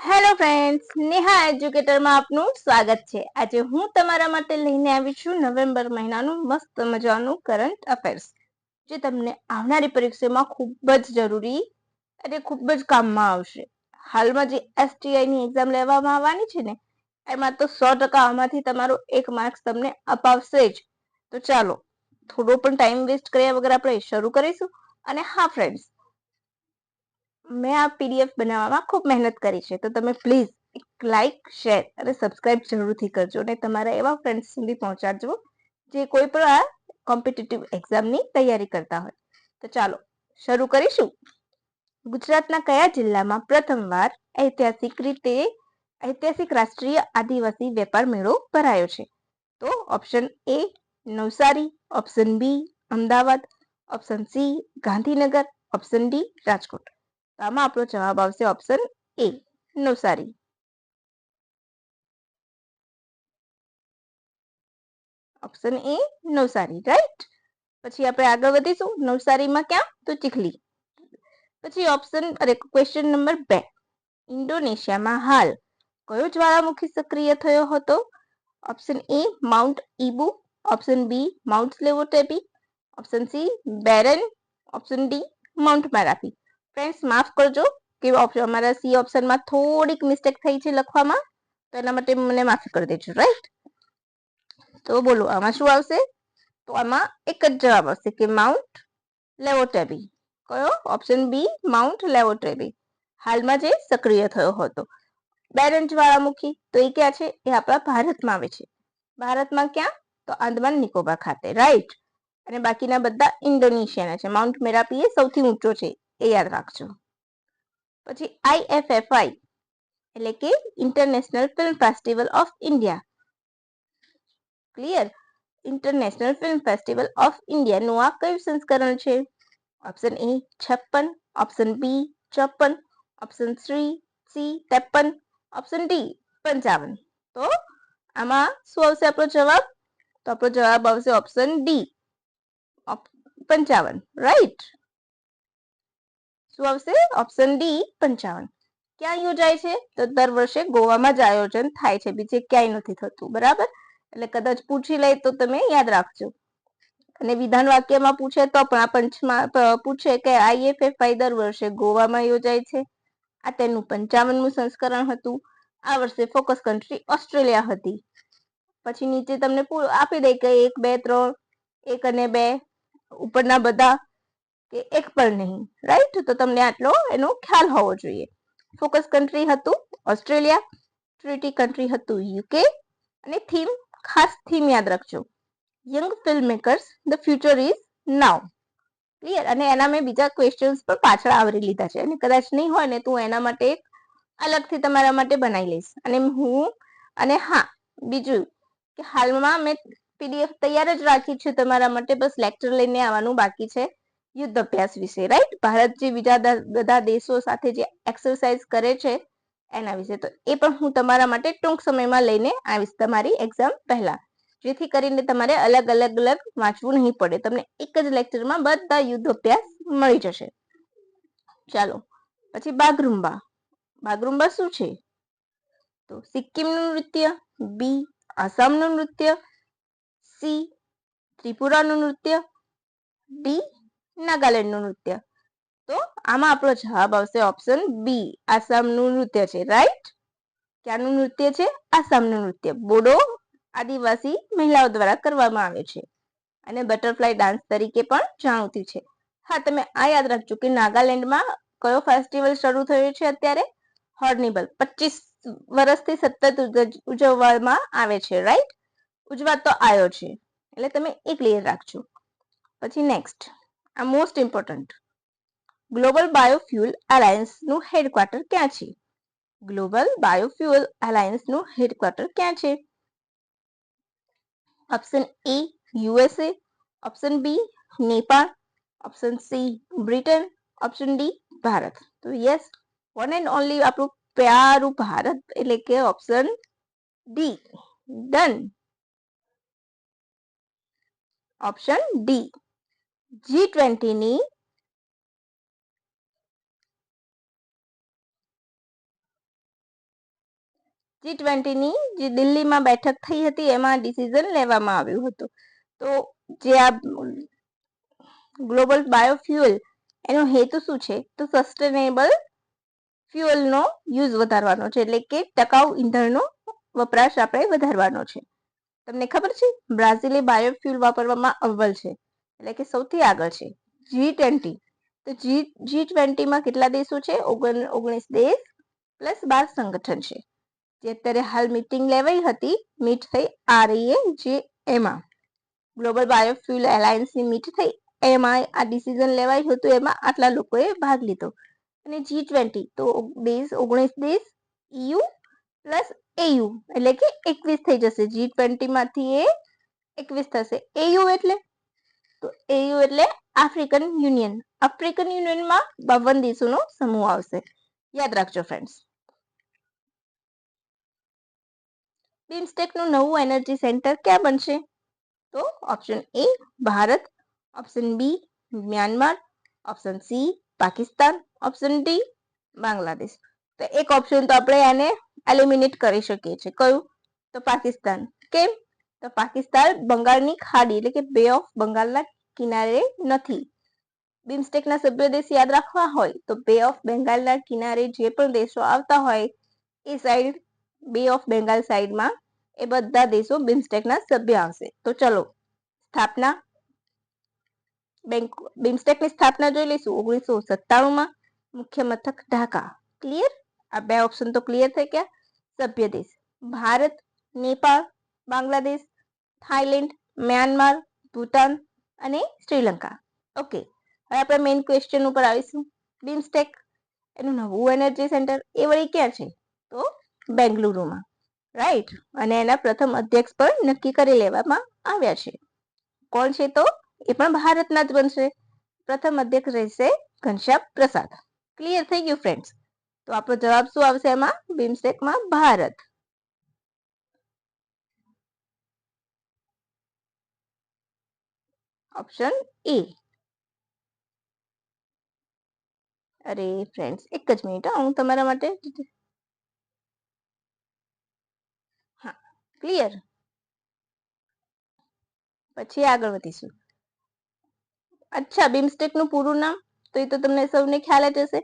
Hello friends, Neha એજ્યુકેટરમાં આપનું સ્વાગત છે। આજે હું તમારા માટે લઈને આવી છું નવેમ્બર મહિનાનું મસ્ત મજાનું કરંટ અફેર્સ, જે તમને આવનારી પરીક્ષામાં ખૂબ જ જરૂરી અને ખૂબ જ કામમાં આવશે। હાલમાં જે STI ની એક્ઝામ લેવામાં આવવાની છે ને, એમાં તો 100% આમાંથી તમારો 1 માર્ક્સ તમને અપાવશે જ। તો ચાલો થોડો પણ ટાઈમ વેસ્ટ કર્યા વગર આપણે શરૂ કરીશું। અને હા ફ્રેન્ડ્સ, મેં આ PDF બનાવવામાં ખૂબ મહેનત કરી છે, તો તમે પ્લીઝ એક લાઈક, શેર અને સબસ્ક્રાઇબ જરૂરથી કરજો અને તમારા એવા ફ્રેન્ડ્સ સુધી પહોંચાડજો જે કોઈ પણ આ કોમ્પિટિટિવ એક્ઝામની તૈયારી કરતા હોય। તો ચાલો શરૂ કરીશું। ગુજરાતના કયા જિલ્લામાં પ્રથમવાર ઐતિહાસિક રાષ્ટ્રીય આદિવાસી વેપાર મેળો ભરાયો છે? તો option A Navsari, option B Ahmedabad, option C Gandhinagar, option D Rajkot. તો આમાં આપણો જવાબ આવશે option A Navsari. Option A Navsari, right. પછી આપણે આગળ વધીશું। નવસારીમાં ક્યાં? તો ચીખલી। પછી ક્વેશ્ચન નંબર 2, ઇન્ડોનેશિયામાં હાલ કયો જ્વાળામુખી સક્રિય થયો હતો? Option A mount Ibu, option B mount Lewotobi, option C Barren, option D mount Merapi. Friends માફ કરજો કે અમારા C ઓપ્શનમાં થોડીક મિસ્ટેક થઈ છે લખવામાં, તો એના માટે મને માફી કરી દેજો, રાઈટ। તો બોલો આમાં શું આવશે? તો આમાં એક જ જવાબ આવશે કે માઉન્ટ લેવોટેબી। કયો? ઓપ્શન બી માઉન્ટ લેવોટેબી હાલમાં જે સક્રિય થયો હતો। બેરન જ્વાળામુખી તો એ ક્યાં છે? એ આપણા ભારતમાં આવે છે। ભારતમાં ક્યાં? તો આંદમાન નિકોબાર ખાતે, રાઈટ। અને બાકીના બધા ઇન્ડોનેશિયાના છે। માઉન્ટ મેરાપી એ સૌથી ઊંચો છે, એ યાદ રાખજો। પછી IFFI એટલે કે international film festival of India, clear? International film festival of India નું આ કયું સંસ્કરણ છે? Option A 56, option B 54, option C 53, option D 55। તો આમાં શું આવશે આપણો જવાબ? તો આપણો જવાબ આવશે ઓપ્શન D 55, રાઈટ। શું આવશે? Option D 55। ક્યાં યોજાય છે? તો દર વર્ષે ગોવામાં જ આયોજન થાય છે, બીજે ક્યાંય નથી થતું, બરાબર? એટલે કદાચ પૂછી લે તો તમે યાદ રાખજો। અને વિધાન વાક્યમાં પૂછે તો પણ આ પંચમાં પૂછે કે IFFI દર વર્ષે ગોવામાં યોજાય છે, આ તેનું 55મું સંસ્કરણ હતું। આ વર્ષે ફોકસ કન્ટ્રી ઓસ્ટ્રેલિયા હતી। પછી નીચે તમને આપી દે કે 1 2 3, 1 અને 2 ઉપરના બધા કે એક પણ નહીં, રાઈટ? તો તમને આટલો એનો ખ્યાલ હોવો જોઈએ। ફોકસ કન્ટ્રી હતું ઓસ્ટ્રેલિયા, ટ્રીટી કન્ટ્રી હતું UK, અને થીમ, ખાસ થીમ યાદ રાખજો, young film makers the future is now, clear? અને એના મેં બીજા ક્વેશ્ચન્સ પણ પાછળ આવરી લીધા છે, અને કદાચ નહીં હોય ને તો એના માટે અલગથી તમારા માટે બનાવી લઈશ। અને હા, બીજું કે હાલમાં મેં PDF તૈયાર જ રાખી છે તમારા માટે, બસ લેક્ચર લઈને આવવાનું બાકી છે યુદ્ધ અભ્યાસ વિશે, રાઈટ? ભારત જે બીજા બધા દેશો સાથે જે એક્સરસાઇઝ કરે છે એના વિશે, તો એ પણ હું તમારા માટે ટૂંક સમયમાં લઈને આવીશ તમારી એક્ઝામ પહેલા, જેથી કરીને તમારે અલગ વાંચવું નહીં પડે, તમને એક જ લેક્ચરમાં બધા યુદ્ધ અભ્યાસ મળી જશે। ચાલો પછી બાગરુમ્બા શું છે? તો સિક્કિમનું નૃત્ય, બી આસામનું નૃત્ય, સી ત્રિપુરાનું નૃત્ય, ડી નાગાલેન્ડનું નૃત્ય। તો આમાં આપણો જવાબ આવશે ઓપ્શન બી આસામનું નૃત્ય છે, રાઈટ? ક્યાંનું નૃત્ય છે? આસામનું નૃત્ય બોડો આદિવાસી મહિલાઓ દ્વારા કરવામાં આવે છે, અને બટરફ્લાય ડાન્સ તરીકે પણ જાણીતું છે। હા, તમે આ યાદ રાખજો કે નાગાલેન્ડમાં કયો ફેસ્ટિવલ શરૂ થયો છે અત્યારે? હોર્નિબલ, 25 વર્ષથી સતત ઉજવવામાં આવે છે, રાઈટ? ઉજવાતો આવ્યો છે, એટલે તમે એ ક્લિયર રાખજો। પછી નેક્સ્ટ, આ most important, global biofuel alliance નું હેડક્વાર્ટર ક્યાં છે? ગ્લોબલ બાયોફ્યુઅલ અલાયન્સ નું હેડક્વાર્ટર ક્યાં છે? Option A USA, option B Nepal, option C Britain, option D Bharat. તો યસ, વન એન્ડ ઓનલી આપણું પ્યારું ભારત, એટલે કે option D, done. Option D, G20 ની G20 ની જે દિલ્હીમાં બેઠક થઈ હતી એમાં ડિસિઝન લેવામાં આવ્યું હતું. તો જે આ ગ્લોબલ બાયોફ્યુઅલ એનો હેતુ શું છે? તો સસ્ટેનેબલ ફ્યુઅલનો યુઝ વધારવાનો છે, એટલે કે ટકાઉ ઈંધણનો વપરાશ આપણે વધારવાનો છે. તમને ખબર છે બ્રાઝિલે બાયોફ્યુઅલ વાપરવામાં અવ્વલ છે, એટલે કે સૌથી આગળ છે. G20 તો G20માં કેટલા દેશો છે? 19 દેશ પ્લસ 12 સંગઠન છે. જે અત્યારે હાલ મીટિંગ લેવાઈ હતી, મીટ થઈ REA એમાં ગ્લોબલ બાયોફ્યુઅલ એલાયન્સની મીટ થઈ એમાં આ ડિસિઝન લેવાયું હતું, એમાં આટલા લોકોએ ભાગ લીધો. અને G20 તો 19 દેશ EU પ્લસ AU એટલે કે 21 થઈ જશે. G20 માંથી એ 21 થશે. AU એટલે તો AU એટલે આફ્રિકન યુનિયન. આફ્રિકન યુનિયનમાં 52 દેશોનો સમૂહ આવશે. યાદ રાખજો ફ્રેન્ડ્સ. બિમસ્ટેકનું નવું એનર્જી સેન્ટર ક્યાં બનશે? તો option A Bharat, option B Myanmar, option C Pakistan, option D Bangladesh. તો એક ઓપ્શન તો આપણે આને એલિમિનેટ કરી શકીએ છીએ. કયું? તો પાકિસ્તાન. કેમ? તો પાકિસ્તાન બંગાળની ખાડી એટલે કે બે ઓફ બંગાળના કિનારે નથી. બિમસ્ટેકના સભ્ય દેશ યાદ રાખવા હોય તો બે ઓફ બેંગાલના કિનારે જે પણ દેશો આવતા હોય એ સાઈડ બે ઓફ બેંગાલ સાઈડમાં એ બધા દેશો બિમસ્ટેકના સભ્ય આવશે. તો ચલો સ્થાપના બિમસ્ટેકની સ્થાપના જોઈ લઈશું. 1997માં મુખ્ય મથક ઢાકા. ક્લિયર? આ બે ઓપ્શન તો ક્લિયર થઈ ગયા. સભ્ય દેશ ભારત, નેપાળ, બાંગ્લાદેશ, થાઈલેન્ડ, મ્યાનમાર, ભૂટાન અને શ્રીલંકા. ઓકે, હવે આપણે મેઇન ક્વેશ્ચન ઉપર આવીશું. બિમસ્ટેક એનું નવું એનર્જી સેન્ટર એ વળી ક્યાં છે? તો બેંગલુરુમાં. રાઈટ. અને એના પ્રથમ અધ્યક્ષ પણ નક્કી કરી લેવામાં આવ્યા છે. કોણ છે? તો એ પણ ભારતના જ બનશે. પ્રથમ અધ્યક્ષ રહેશે ઘનશ્યામ પ્રસાદ. ક્લિયર થઈ ગયું ફ્રેન્ડ્સ? તો આપણો જવાબ શું આવશે એમાં? બિમસ્ટેકમાં ભારત. Option A. અરે ફ્રેન્ડ્સ એક જ મિનિટ, હું તમારા માટે હા ક્લિયર. પછી આગળ વધીશું. અચ્છા, બિમસ્ટેકનું પૂરું નામ તો એ તો તમને સૌને ખ્યાલ જ હશે.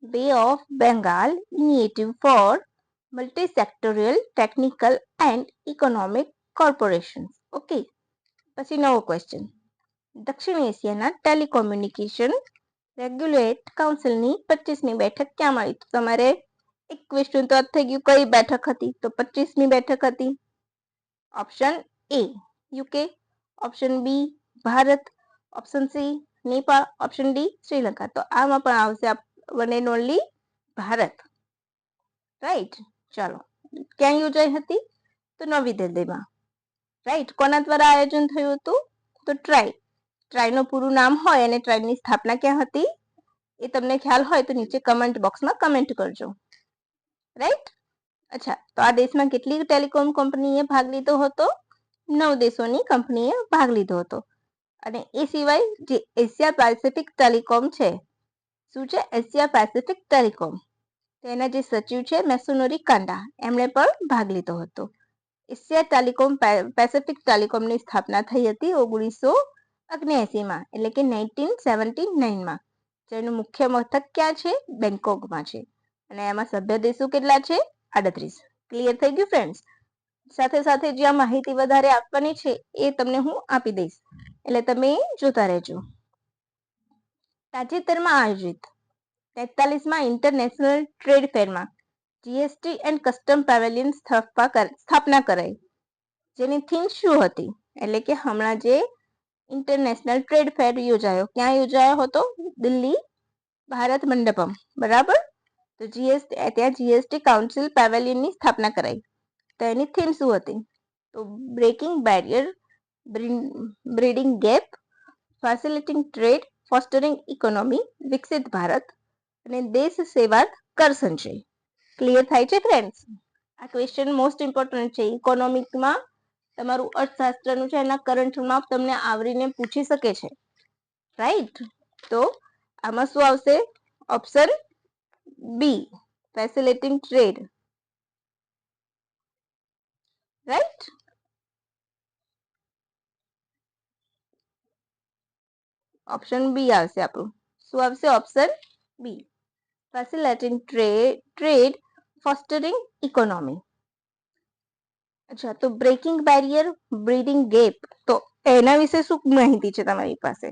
બે of Bengal initiative four multi sectoral technical and economic corporation. Okay, પછી નવો ક્વેશ્ચન. દક્ષિણ એશિયાના ટેલિકોમ્યુનિકેશન રેગ્યુલેટ કાઉન્સિલની 25મી બેઠક ક્યાં મળી? તો તમારે એક ક્વેશ્ચન તો થઈ ગયું, કઈ બેઠક હતી? તો 25મી બેઠક હતી. Option A UK, option B Bharat, option C Nepal, option D Sri Lanka. તો આમાં પણ આવશે one and only Bharat. Right. ચાલો, ક્યાં યોજાઈ હતી? તો નવી દિલ્હીમાં. રાઈટ. કોના દ્વારા આયોજન થયું હતું? તો ટ્રાઈનું પૂરું નામ હોય અને ટ્રાઈની સ્થાપના ક્યાં હતી એ તમને ખ્યાલ હોય તો નીચે કમેન્ટ બોક્સમાં કમેન્ટ કરજો. રાઈટ. અચ્છા, તો આ દેશમાં કેટલી ટેલિકોમ કંપનીએ ભાગ લીધો હતો? 9 દેશોની કંપનીએ ભાગ લીધો હતો. અને એ સિવાય જે એશિયા પેસિફિક ટેલિકોમ છે, શું છે? Asia Pacific telecom. તેના જે સચિવ છે મેસુનોરી કાંડા, એમણે પણ ભાગ લીધો હતો. એશિયા ટેલિકોમ પેસિફિક ટેલિકોમની સ્થાપના થઈ હતી 1979માં, એટલે કે 1979માં. જેનું મુખ્ય મથક ક્યાં છે? બેંકોકમાં છે. અને એમાં સભ્ય દેશો કેટલા છે? 38. ક્લિયર થઈ ગયું ફ્રેન્ડ્સ? સાથે સાથે જ્યાં માહિતી વધારે આપવાની છે એ તમને હું આપી દઈશ, એટલે તમે જોતા રહેજો. તાજેતરમાં આયોજિત 43માં ઇન્ટરનેશનલ ટ્રેડ ફેરમાં જીએસટી એન્ડ કસ્ટમ પેવેલિયન સ્થાપના કરાઈ. જેની થીમ શું હતી? એટલે કે હમણાં જે ઇન્ટરનેશનલ ટ્રેડ ફેર યોજાયો, ક્યાં યોજાયો હતો? દિલ્હી ભારત મંડપમ. બરાબર. તો ત્યાં જીએસટી કાઉન્સિલ પેવેલિયનની સ્થાપના કરાઈ. તો એની થીમ શું હતી? તો breaking barrier, breeding gap, facilitating trade, fostering economy, વિકસિત ભારત અને દેશ સેવા કર સંચય. ક્લિયર થાય છે ફ્રેન્ડ્સ? આ ક્વેશ્ચન મોસ્ટ ઇમ્પોર્ટન્ટ છે. ઇકોનોમિકમાં તમારું અર્થશાસ્ત્રનું છે, એના કરંટમાં તમને આવરીને પૂછી શકે છે. રાઈટ. તો આમાં શું આવશે? Option B facilitating trade. Right? Option B આવશે આપણું. શું આવશે? Option B, facilitating trade, fostering economy. અચ્છા, તો બ્રેકિંગ બેરિયર, બ્રીડિંગ ગેપ, તો એના વિશે શું માહિતી છે તમારી પાસે?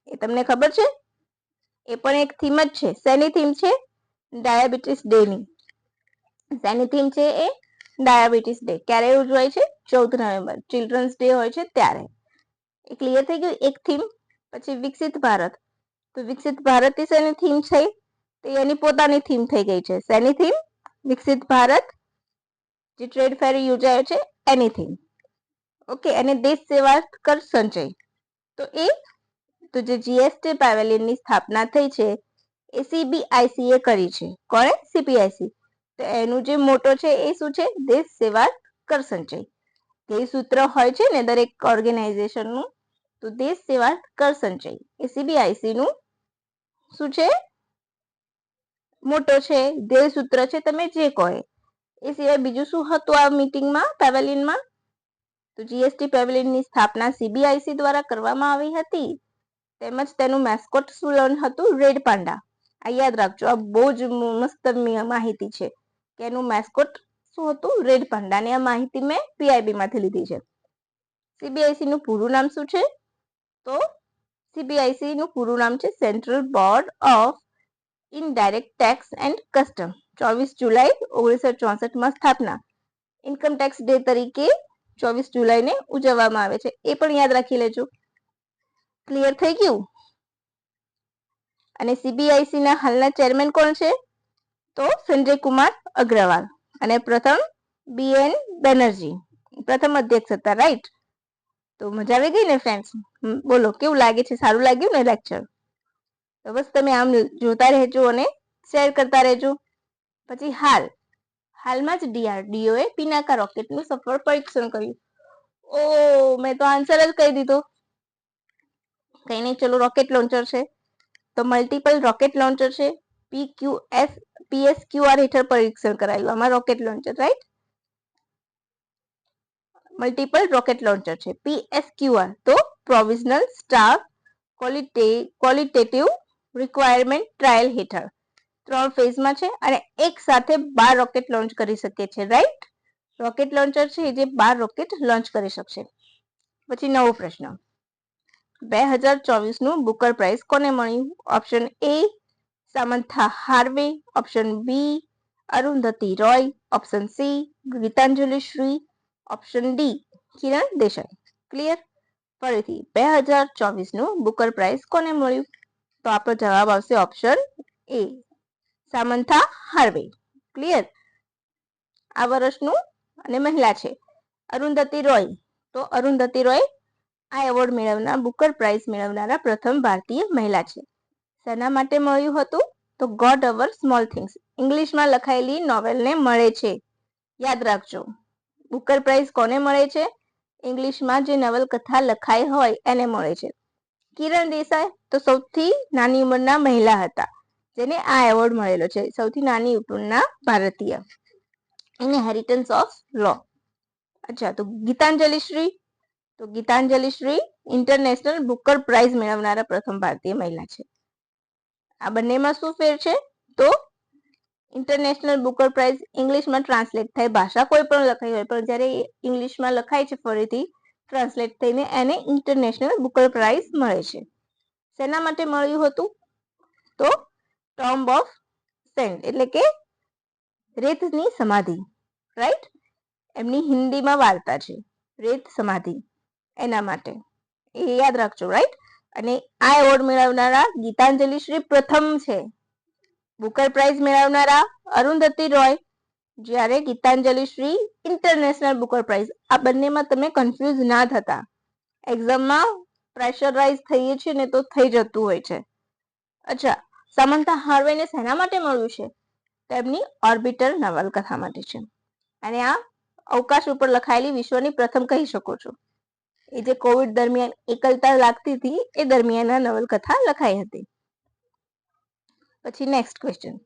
એ તમને ખબર છે? એ પણ એક થીમ જ છે. શેની થીમ છે? ડાયાબિટીસ ડે ની. શેની થીમ છે એ? Diabetes day. ક્યારે ઉજવાય છે? 14 નવેમ્બર, ચિલ્ડ્રન્સ ડે હોય છે ત્યારે. એ ક્લિયર થઈ ગયું? એક થીમ. પછી વિકસિત ભારત, તો વિકસિત ભારત શેની થીમ છે? તો એની પોતાની થીમ થઈ ગઈ છે. શેની થીમ? વિકસિત ભારત, જે ટ્રેડ ફેર યોજાયો છે એની થીમ. ઓકે. અને દેશ સેવા કર સંચય, તો એ તો જે જીએસટી પેવેલિયનની સ્થાપના થઈ છે એ સીબીઆઈસી એ કરી છે. કોણે? સીબીઆઈસી. તો એનું જે મોટો છે એ શું છે? દેશ સેવા કર સંચય. એ સૂત્ર હોય છે ને દરેક ઓર્ગેનાઇઝેશન નું, તો દેશ સેવા કર સંચય એ સીબીઆઈસી નું શું છે? મોટો છે, ધ્યેય સૂત્ર છે, તમે જે કહો. એ સિવાય બીજું શું હતું આ મીટિંગમાં, પેવેલિયનમાં? તો જીએસટી પેવેલિયનની સ્થાપના સીબીઆઈસી દ્વારા કરવામાં આવી હતી. તેમજ તેનું મેસ્કોટ શું હતું? રેડ પાંડા. આ યાદ રાખજો, આ બહુ જ મસ્ત માહિતી છે કે એનું મેસ્કોટ શું હતું? રેડ પાંડા. ને આ માહિતી મેં પીઆઈબી માંથી લીધી છે. સીબીઆઈસી નું પૂરું નામ શું છે? તો સીબીઆઈસી નું પૂરું નામ છે central board of indirect tax and custom. 24 જુલાઈ 1964 માં સ્થાપના. ઇન્કમ ટેક્સ ડે તરીકે 24 જુલાઈને ઉજવવામાં આવે છે. એ પણ યાદ રાખી લેજો. ક્લિયર થઈ ગયું? અને સીબીઆઈસી ના હાલના ચેરમેન કોણ છે? તો સંજય કુમાર અગ્રવાલ. અને પ્રથમ બીએન બેનર્જી પ્રથમ અધ્યક્ષ હતા. રાઈટ? તો મજા આવી ગઈ ને ફ્રેન્ડ્સ? બોલો, કેવું લાગે છે? સારું લાગ્યું ને લેક્ચર? તો બસ તમે આમ જોતા રહેજો અને શેર કરતા રહેજો. પછી હાલમાં જ ડીઆરડીઓ એ પિનાકા રોકેટનું સફળ પરીક્ષણ કર્યું. ઓ, મેં તો આન્સર જ કહી દીધો. કઈ નહીં, ચલો. રોકેટ લોન્ચર છે, તો મલ્ટિપલ રોકેટ લોન્ચર છે. પીએસક્યુઆર હેઠળ પરીક્ષણ કરાયું આમાં rocket launcher. Right? Multiple rocket launcher છે પીએસક્યુઆર. તો provisional staff qualitative requirement trial હેઠળ 3 ફેઝમાં છે અને એક સાથે 12 રોકેટ લોન્ચ કરી શકે છે. રાઈટ? રોકેટ લોન્ચર છે જે 12 રોકેટ લોન્ચ કરી શકશે. પછી નવો પ્રશ્ન. 2024 નું બુકર પ્રાઇઝ કોને મળ્યું? Option A Samantha Harvey, option B Arundhati Roy, option C Geetanjali Shree, option D Kiran Desai. Clear? ફરીથી 2024 નું બુકર પ્રાઇઝ કોને મળ્યું? તો આપણો જવાબ આવશે option A Samantha Harvey. Clear? આ વર્ષનું અને મહિલા છે. અરુંધતી રોય, તો અરુંધતી રોય આ એવોર્ડ મેળવનાર, બુકર પ્રાઇઝ મેળવનારા પ્રથમ ભારતીય મહિલા છે. શેના માટે મળ્યું હતું? તો ગોડ અવર સ્મોલ થિંગ્સ ઇંગ્લિશમાં લખાયેલી નોવેલને મળે છે. યાદ રાખજો, બુકર પ્રાઇઝ કોને મળે છે? ઇંગ્લિશમાં જે નવલકથા લખાઈ હોય એને મળે છે. કિરણ દેસાઈ તો સૌથી નાની ઉંમરના મહિલા હતા જેને આ એવોર્ડ મળેલો છે. સૌથી નાની ઉંમરના ભારતીય. Inheritance of loss. અચ્છા, તો ગીતાંજલિ શ્રી, તો Geetanjali Shree international Booker prize મેળવનારા પ્રથમ ભારતીય મહિલા છે. આ બંનેમાં શું ફેર છે? તો ઇન્ટરનેશનલ બુકર પ્રાઇઝ ઇંગ્લિશમાં ટ્રાન્સલેટ થાય, ભાષા કોઈ પણ લખાઈ હોય, પણ જ્યારે ઇંગ્લિશમાં લખાય છે ફરીથી ટ્રાન્સલેટ થઈને એને ઇન્ટરનેશનલ બુકર પ્રાઇઝ મળે છે. શેના માટે મળ્યું હતું? તો ટોમ્બ ઓફ સેન્ડ એટલે કે રેતની સમાધિ. રાઈટ? એમની હિન્દીમાં વાર્તા છે રેત સમાધિ, એના માટે. એ યાદ રાખજો. રાઈટ? અને આ એવોર્ડ મેળવનારા ગીતાંજલિ શ્રી પ્રથમ છે. બુકર પ્રાઇઝ મેળવનારા અરુંધતી રોય, જ્યારે Geetanjali Shree international Booker prize. આ બંનેમાં તમે કન્ફ્યુઝ ના થતા. એક્ઝામમાં પ્રેશરાઇઝ થઈએ છીએ ને તો થઈ જતું હોય છે. અચ્છા, સામંથા હાર્વેને શેના માટે મળ્યું છે? તેમની ઓર્બિટર નવલકથા માટે છે. અને આ અવકાશ ઉપર લખાયેલી વિશ્વની પ્રથમ કહી શકો છો. એ જે કોવિડ દરમિયાન એકલતા લાગતી હતી એ દરમિયાન આ નવલકથા લખાઈ હતી. પછી નેક્સ્ટ ક્વેશ્ચન.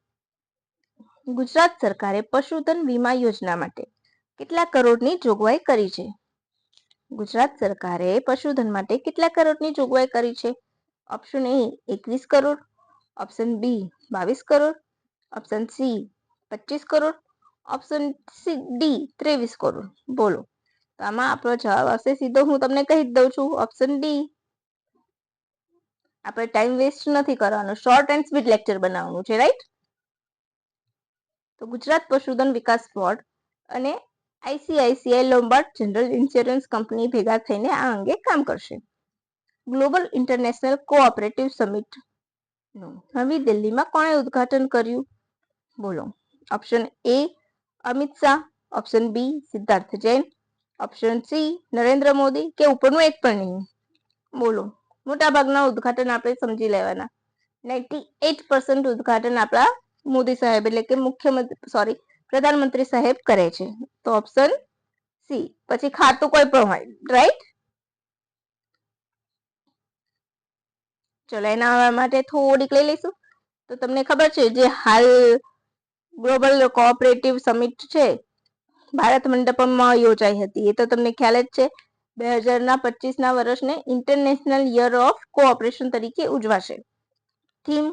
ગુજરાત સરકારે પશુધન વીમા યોજના માટે કેટલા કરોડની જોગવાઈ કરી છે? ગુજરાત સરકારે પશુધન માટે કેટલા કરોડની જોગવાઈ કરી છે? Option A 21 crore, option B 22 crore, option C 25 crore, option D 23 crore. બોલો. તો આમાં આપણો જવાબ આવશે સીધો, હું તમને કહી દઉં છું, ઓપ્શન ડી. આપણે ટાઈમ વેસ્ટ નથી કરવાનો, શોર્ટ એન્ડ સ્વીટ લેક્ચર બનાવવાનું છે, રાઈટ? તો ગુજરાત પશુધન વિકાસ બોર્ડ અને ICICI Lombard general insurance company ભેગા થઈને આ અંગે કામ કરશે. ગ્લોબલ ઇન્ટરનેશનલ કોઓપરેટિવ સમિટ નું નવી દિલ્હીમાં કોણે ઉદ્ઘાટન કર્યું? બોલો. Option A Amit Shah, option B Siddharth Jain, option C Narendra Modi કે ઉપરનું એક પણ નહીં. બોલો. મોટા ભાગના ઉદ્ઘાટન આપણે સમજી લેવાના. 98% ઉદ્ઘાટન આપણા મોદી સાહેબ એટલે કે મુખ્યમંત્રી પ્રધાનમંત્રી સાહેબ કરે છે. તો ઓપ્શન સી. પછી ખાતું કોઈ પણ હોય, રાઈટ? ચલો એના માટે થોડીક લઈ લઈશું. તો તમને ખબર છે જે હાલ ગ્લોબલ કોઓપરેટિવ સમિટ છે ભારત મંડપમમાં યોજાઈ હતી, એ તો તમને ખ્યાલ જ છે. 2025ના વર્ષને ઇન્ટરનેશનલ યર ઓફ કોઓપરેશન તરીકે ઉજવાશે. થીમ,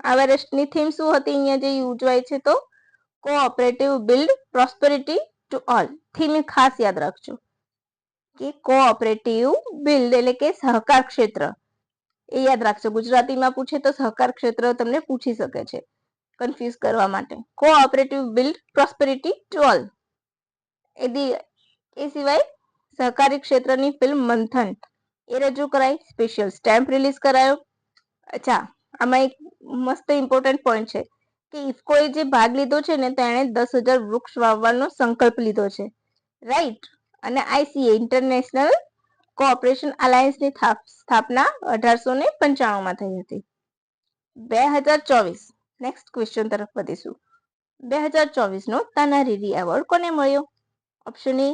આ વર્ષની થીમ શું હતી અહીંયા જે ઉજવાય છે? તો cooperative build prosperity to all. Theme ખાસ યાદ રાખજો કે કોઓપરેટિવ બિલ્ડ એટલે કે સહકાર ક્ષેત્ર, એ યાદ રાખજો. ગુજરાતીમાં પૂછે તો સહકાર ક્ષેત્ર તમને પૂછી શકે છે કન્ફ્યુઝ કરવા માટે. Cooperative build prosperity to all. એ સિવાય સહકારી ક્ષેત્રની ફિલ્મ મંથન એ રજૂ કરાઈ, સ્પેશિયલ સ્ટેમ્પ રિલીઝ કરાયો. અચ્છા, આમાં એક મસ્ત ઇમ્પોર્ટન્ટ પોઈન્ટ છે કે ઇફકોએ જે ભાગ લીધો છે ને તેણે 10,000 વૃક્ષ વાવવાનો સંકલ્પ લીધો છે, રાઈટ? અને આઈસીએ ઇન્ટરનેશનલ કોઓપરેશન અલાયન્સની સ્થાપના 1895માં થઈ હતી. 2024 નેક્સ્ટ ક્વેશ્ચન તરફ વધીશું. 2024 નો તાના રીરી એવોર્ડ કોને મળ્યો? Option A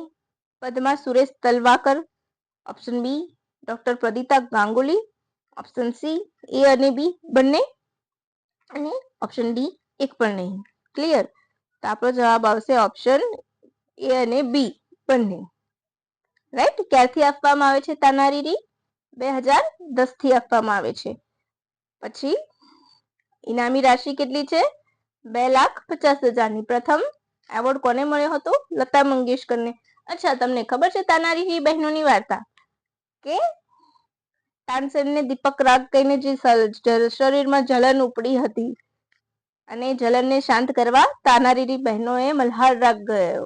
Padma Suresh Talwakar, option B doctor Pradeeta Ganguly, option C A અને બી બંને, અને ઓપ્શન ડી એક પણ નહીં. ક્લિયર? તો આપણો જવાબ આવશે ઓપ્શન એ અને બી બંને, રાઈટ? ક્યારથી આપવામાં આવે છે તાના રીરી? 2010 થી આપવામાં આવે છે. પછી ઇનામી રાશિ કેટલી છે? 2,50,000ની. પ્રથમ એવોર્ડ કોને મળ્યો હતો? લતા મંગેશકરને. અચ્છા, તમને ખબર છે તાના રીરી બહેનોની વાર્તા કે તાનસેનને દીપક રાગ કહીને જે શરીરમાં જલન ઉપડી હતી અને જલનને શાંત કરવા તાના રીરી બહેનોએ મલ્હાર રાગ ગયો.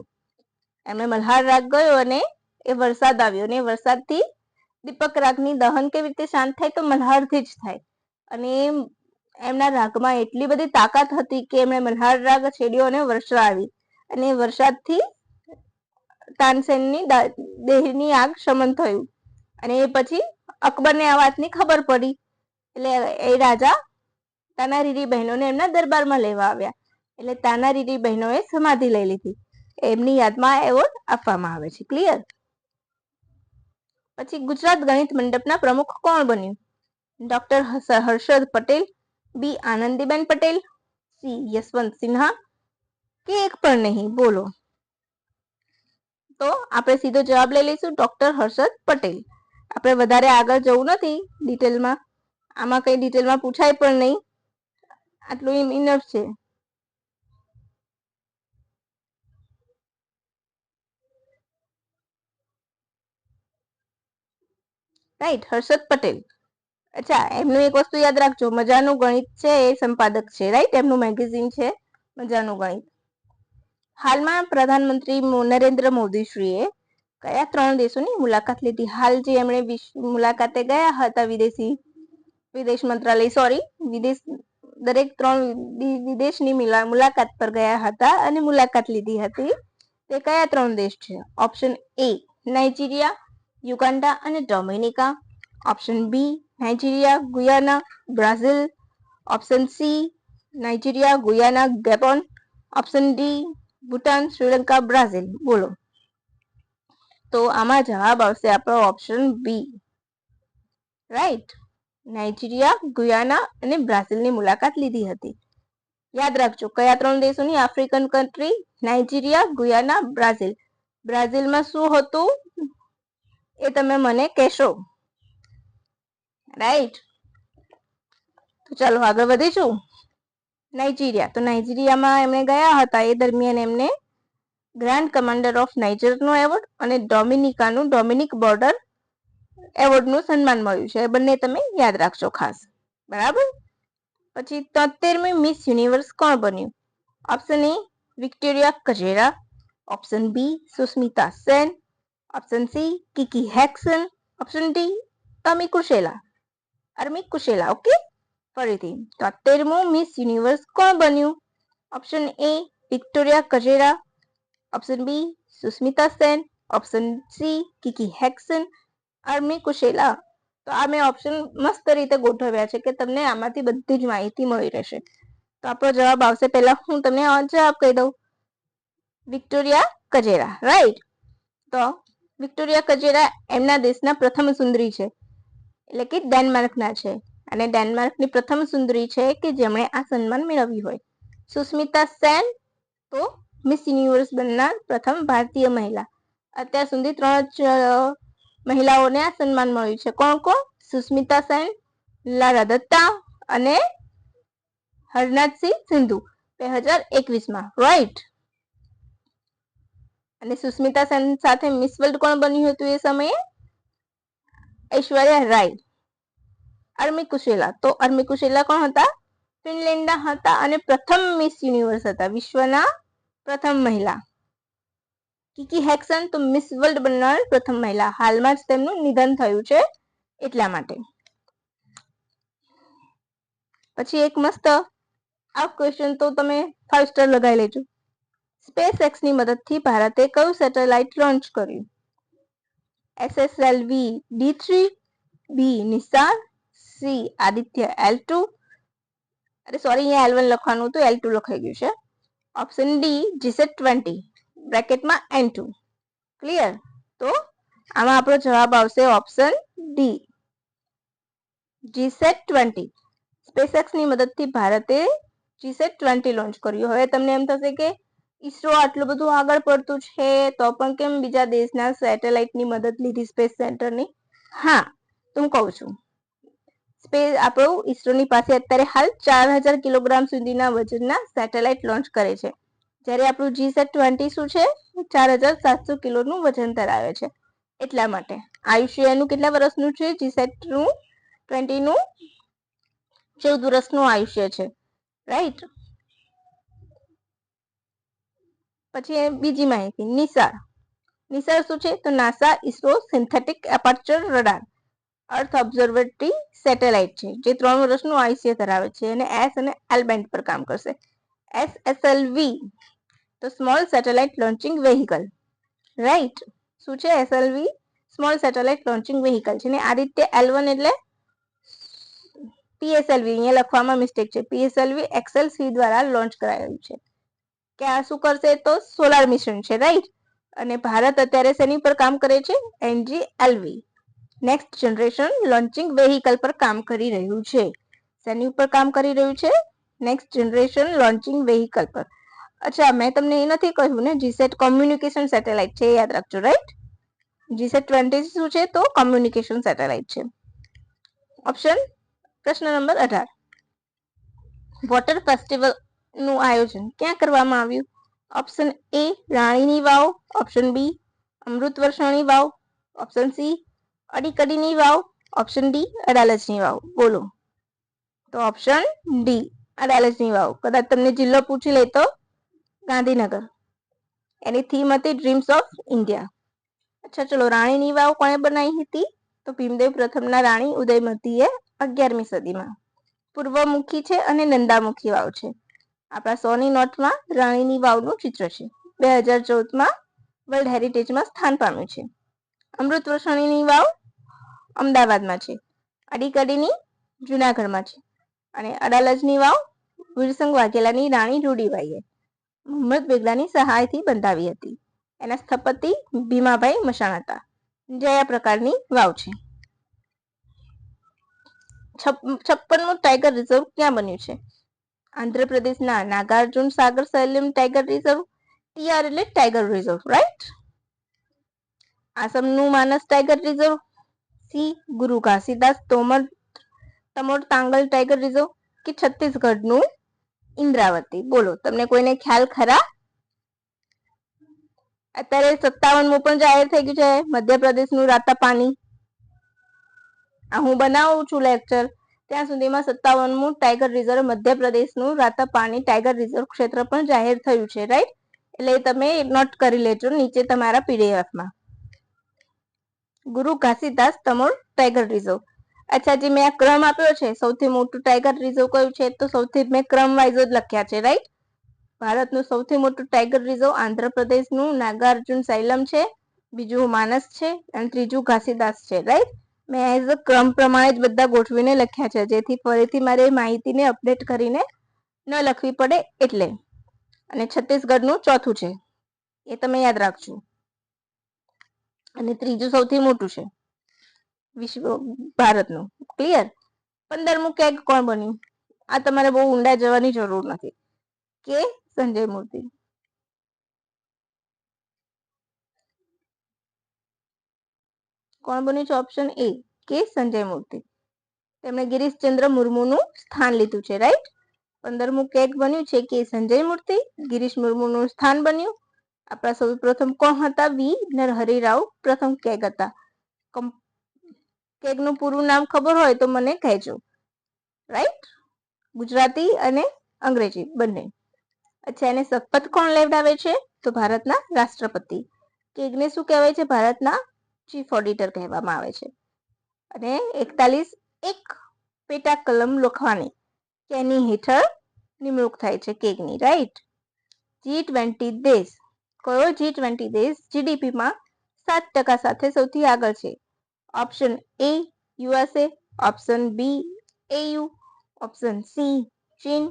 એમણે મલ્હાર રાગ ગયો અને એ વરસાદ આવ્યો અને વરસાદથી દીપક રાગની દહન કેવી રીતે શાંત થાય? તો મલ્હારથી જ થાય. અને એમના રાગમાં એટલી બધી તાકાત હતી કે એમણે મલ્હાર રાગ છેડ્યો અને વર્ષા આવી અને વરસાદથી તાનસેનની દેહની આગ શમન થયું. અને એ પછી અકબરને આ વાતની ખબર પડી એટલે એ રાજા તાના રીરી બહેનોને એમના દરબારમાં લેવા આવ્યા. એટલે તાના રીરી બહેનોએ સમાધિ લઈ લીધી. એમની યાદમાં એવોર્ડ આપવામાં આવે છે. ક્લિયર? પછી ગુજરાત ગણિત મંડપના પ્રમુખ કોણ બન્યું? ડોક્ટર હર્ષદ પટેલ, બી આનંદીબેન પટેલ, સી યશવંત સિન્હા કે એક પણ નહીં. બોલો. તો આપણે સીધો જવાબ લઈ લઈશું ડોક્ટર હર્ષદ પટેલ. આપણે વધારે આગળ જવું નથી ડિટેલમાં, આમાં કઈ ડિટેલમાં પૂછાય પણ નહીં, આટલું ઇનફ છે. રાઈટ, હર્ષદ પટેલ. અચ્છા, એમનું એક વસ્તુ યાદ રાખજો, મજાનું ગણિત છે એ સંપાદક છે, રાઈટ? એમનું મેગેઝિન છે મજાનું ગણિત. હાલમાં પ્રધાનમંત્રી નરેન્દ્ર મોદી શ્રીએ કયા 3 દેશોની મુલાકાત લીધી? હાલ જે એમણે મુલાકાતે ગયા હતા વિદેશ મંત્રાલય દરેક 3 વિદેશની મુલાકાત પર ગયા હતા અને મુલાકાત લીધી હતી. તે કયા 3 દેશ છે? ઓપ્શન એ નાઇજીરિયા, યુગાન્ડા અને Dominica, option B Nigeria, Guyana, Brazil, option C Nigeria, Guyana, Gabon, option D Bhutan, Sri Lanka, Brazil. બોલો. તો આમાં જવાબ આવશે આપણો option B, right? Nigeria, Guyana અને બ્રાઝિલની મુલાકાત લીધી હતી. યાદ રાખજો કયા 3 દેશોની African country, Nigeria, Guyana, Brazil. બ્રાઝિલમાં શું હતું એ તમે મને કહેશો, રાઈટ? તો ચાલો આગળ વધીશું. નાઇજીરિયા, તો નાઇજીરિયામાં એમણે ગયા હતા એ દરમિયાન એમને ગ્રાન્ડ કમાન્ડર ઓફ નાઇજરનો એવોર્ડ અને ડોમિનિકાનું ડોમિનિક બોર્ડર એવોર્ડનું સન્માન મળ્યું છે. એ બંને તમે યાદ રાખજો ખાસ, બરાબર? પછી 73મી મિસ યુનિવર્સ કોણ બન્યું? Option A Victoria Kjaer, option B Sushmita Sen, option C Kiki Hexon, option D Armi Kushela. Okay, ફરીથી 73મું મિસ યુનિવર્સ કોણ બન્યું? Option A Victoria Kjaer, option B Sushmita Sen, option C Kiki Hexon, Armi Kushela. તો આ મેં option મસ્ત રીતે ગોઠવ્યા છે કે તમને આમાંથી બધી જ માહિતી મળી રહેશે. તો આપણો જવાબ આવશે, પહેલા હું તમને જવાબ કહી દઉં, વિક્ટોરિયા કજેરા, રાઈટ? તો વિક્ટોરિયા કજેરા એમના દેશના પ્રથમ સુંદરી છે, એટલે કે ડેનમાર્કના છે, અને ડેનમાર્કની પ્રથમ સુંદરી છે કે જેમણે આ સન્માન મેળવ્યું હોય. સુસ્મિતા સેન તો મિસ યુનિવર્સ બનનાર પ્રથમ ભારતીય મહિલા. અત્યાર સુધી 3 જ મહિલાઓને આ સન્માન મળ્યું છે. કોણ કોણ? સુસ્મિતા સેન, લારા દત્તા અને હરનાથસિંહ સિંધુ 2021માં, રાઈટ? અને સુસ્મિતા સેન સાથે મિસ વર્લ્ડ કોણ બન્યું હતું એ સમયે? ઐશ્વર્યા રાય. અર્મી કુશેલા, તો અર્મી કુશેલા કોણ હતા? ફિનલેન્ડના હતા અને પ્રથમ મિસ યુનિવર્સ હતા, વિશ્વના પ્રથમ મહિલા. કિકી હેક્સન તો મિસ વર્લ્ડ બનનાર પ્રથમ મહિલા. હાલમાં જ તેમનું નિધન થયું છે એટલા માટે. પછી એક મસ્ત આ ક્વેશ્ચન તો તમે 5 સ્ટાર લગાવી લેજો. સ્પેસ એક્સ ની મદદથી ભારતે કયું સેટેલાઇટ લોન્ચ કર્યું? SSLV D3, બી નિસાર, સી આદિત્ય L2, અરે સોરી અહીંયા L1 લખવાનું હતું, L2 લખાઈ ગયું છે. Option D GSAT-20 બ્રેકેટમાં N2. Clear? તો આમાં આપણો જવાબ આવશે ઓપ્શન ડી GSAT-20. સ્પેસએક્સ ની મદદથી ભારતે GSAT-20 લોન્ચ કર્યું. હવે તમને એમ થશે કે ઈસરો આટલું બધું આગળ પડતું છે તો પણ કેમ બીજા દેશના સેટેલાઇટની મદદ લીધી સ્પેસ સેન્ટરની? હા, તો હું કહું છું. સ્પેસ આપણું ઈસરોની પાસે અત્યારે હાલ 4000 કિલોગ્રામ સુધીના વજનના સેટેલાઇટ લોન્ચ કરે છે, જ્યારે આપણું GSAT-20 શું છે? 4700 કિલોનું વજન ધરાવે છે. એટલા માટે આયુષ્ય એનું કેટલા વર્ષનું છે? GSAT-20 નું 14 વર્ષનું આયુષ્ય છે, રાઈટ? પછી બીજી માહિતી, નિસાર. નિસાર શું છે? તો NASA ISRO synthetic aperture radar earth observatory satellite છે, જે 3 વર્ષનું આયુષ્ય ધરાવે છે અને એસ અને એલ બેન્ડ પર કામ કરશે. SSLV તો small satellite launching vehicle, right? શું છે? SLV small satellite launching vehicle છે. ને આદિત્ય L1 એટલે PSLV, અહીંયા લખવામાં મિસ્ટેક છે. PSLV XLC દ્વારા લોન્ચ કરાયેલું છે. કે આ શું કરશે? તો સોલાર મિશન છે, રાઈટ? અને ભારત અત્યારે શેની પર કામ કરે છે? NGLV next generation launching vehicle પર કામ કરી રહ્યું છે. શેની ઉપર કામ કરી રહ્યું છે? નેક્સ્ટ જનરેશન લોન્ચિંગ વેહિકલ પર. અચ્છા, મેં તમને એ નથી કહ્યું ને, GSAT કોમ્યુનિકેશન સેટેલાઇટ છે, યાદ રાખજો, રાઈટ? GSAT-20 શું છે? તો કોમ્યુનિકેશન સેટેલાઇટ છે. ઓપ્શન પ્રશ્ન નંબર 18, વોટર ફેસ્ટિવલ નું આયોજન ક્યાં કરવામાં આવ્યું? ઓપ્શન એ રાણીની વાવ, ઓપ્શન બી અમૃત વર્ષાણી વાવ, ઓપ્શન સી અડીકડીની વાવ, ઓપ્શન ડી અડાલજની વાવ. બોલો. તો ઓપ્શન ડી અડાલજની વાવ. કદાચ તમને જિલ્લો પૂછી લે તો ગાંધીનગર. એની થીમ હતી ડ્રીમ્સ ઓફ ઇન્ડિયા. અચ્છા ચલો, રાણીની વાવ કોણે બનાવી હતી? તો ભીમદેવ પ્રથમના રાણી ઉદયમતીએ 11મી સદીમાં. પૂર્વમુખી છે અને નંદામુખી વાવ છે. આપણા 100ની નોટમાં રાણીની વાવનું ચિત્ર છે. 2014માં વર્લ્ડ હેરિટેજમાં સ્થાન પામ્યું છે. અમૃત વર્ષાણીની વાવ અમદાવાદમાં છે. અડીકડીની જુનાગઢમાં છે. અને અડાલજની વાવ વીરસંઘ વાઘેલાની રાણી રૂડીબાઈએ મોહમ્મદ બેગડાની સહાયથી બંધાવી હતી. એના સ્થપતિ ભીમાભાઈ મશાણ હતા. જયા પ્રકારની વાવ છે. 56મું ટાઈગર રિઝર્વ ક્યાં બન્યું છે? આંધ્રપ્રદેશના નાગાર્જુન સાગર સૈલમ ટાઈગર રિઝર્વ, ટીઆર એટલે ટાઈગર રિઝર્વ, રાઈટ. આસામનું માનસ ટાઈગર રિઝર્વ, સી ગુરુ ઘાસીદાસ તમોર તાંગલ ટાઈગર રિઝર્વ, કે છત્તીસગઢનું ઇન્દ્રાવતી. બોલો, તમને કોઈને ખ્યાલ ખરા? અત્યારે 57મું પણ જાહેર થઈ ગયું છે, મધ્યપ્રદેશનું રાતાપાની. આ હું બનાવું છું લેક્ચર ત્યાં સુધીમાં 57મું ટાઈગર રિઝર્વ મધ્યપ્રદેશનું રાતાપાની ટાઈગર રિઝર્વ ક્ષેત્ર પણ જાહેર થયું છે, રાઈટ. એટલે તમે નોટ કરી લેજો નીચે તમારા પીડીએફમાં. ગુરુ ઘાસીદાસ તમોર ટાઈગર રિઝર્વ. અચ્છા, જે મેં આ ક્રમ આપ્યો છે, સૌથી મોટું ટાઈગર રિઝર્વ કયું છે, તો સૌથી મેં ક્રમ વાઇઝ જ લખ્યા છે, રાઈટ. ભારતનું સૌથી મોટું ટાઈગર રિઝર્વ આંધ્રપ્રદેશનું નાગાર્જુન સાયલમ છે, બીજું માનસ છે અને ત્રીજું ઘાસીદાસ છે, રાઈટ. મેં એઝ અ ક્રમ પ્રમાણે જ બધા ગોઠવીને લખ્યા છે, જેથી ફરીથી મારે માહિતીને અપડેટ કરીને ન લખવી પડે એટલે. અને છત્તીસગઢનું ચોથું છે, એ તમે યાદ રાખજો. અને ત્રીજું સૌથી મોટું છે વિશ્વ ભારતનું. ક્લિયર. 15મું કેગ કોણ બન્યું? આ તમારે બહુ ઊંડા જવાની જરૂર નથી. કે સંજય મૂર્તિ. કોણ બન્યું છે? ઓપ્શન એ કે સંજય મૂર્તિ. તેમણે ગિરીશચંદ્ર મુર્મુનું સ્થાન લીધું છે, રાઈટ. 15મું કેગ બન્યું છે કે સંજય મૂર્તિ, ગિરીશ મુર્મુનું સ્થાન બન્યું. આપણા સૌ પ્રથમ કોણ હતા? વી નરહરિ રાવ પ્રથમ કેગ હતા. કેગનું પૂરું નામ ખબર હોય તો મને કહેજો, રાઈટ. ગુજરાતી અને અંગ્રેજી બંને. અચ્છા, એને શપથ કોણ લેવડાવે છે? તો ભારતના રાષ્ટ્રપતિ. કેગને શું કહેવાય છે? ભારતના ચીફ ઓડિટર કહેવામાં આવે છે. અને 41 એક પેટા કલમ લખવાની કેની હેઠળ નિમણૂક થાય છે કેગની, રાઈટ. G20 દેશ. કયો G20 દેશ જીડીપીમાં 7% સાથે સૌથી આગળ છે? Option A USA, option B AU, option C ચીન,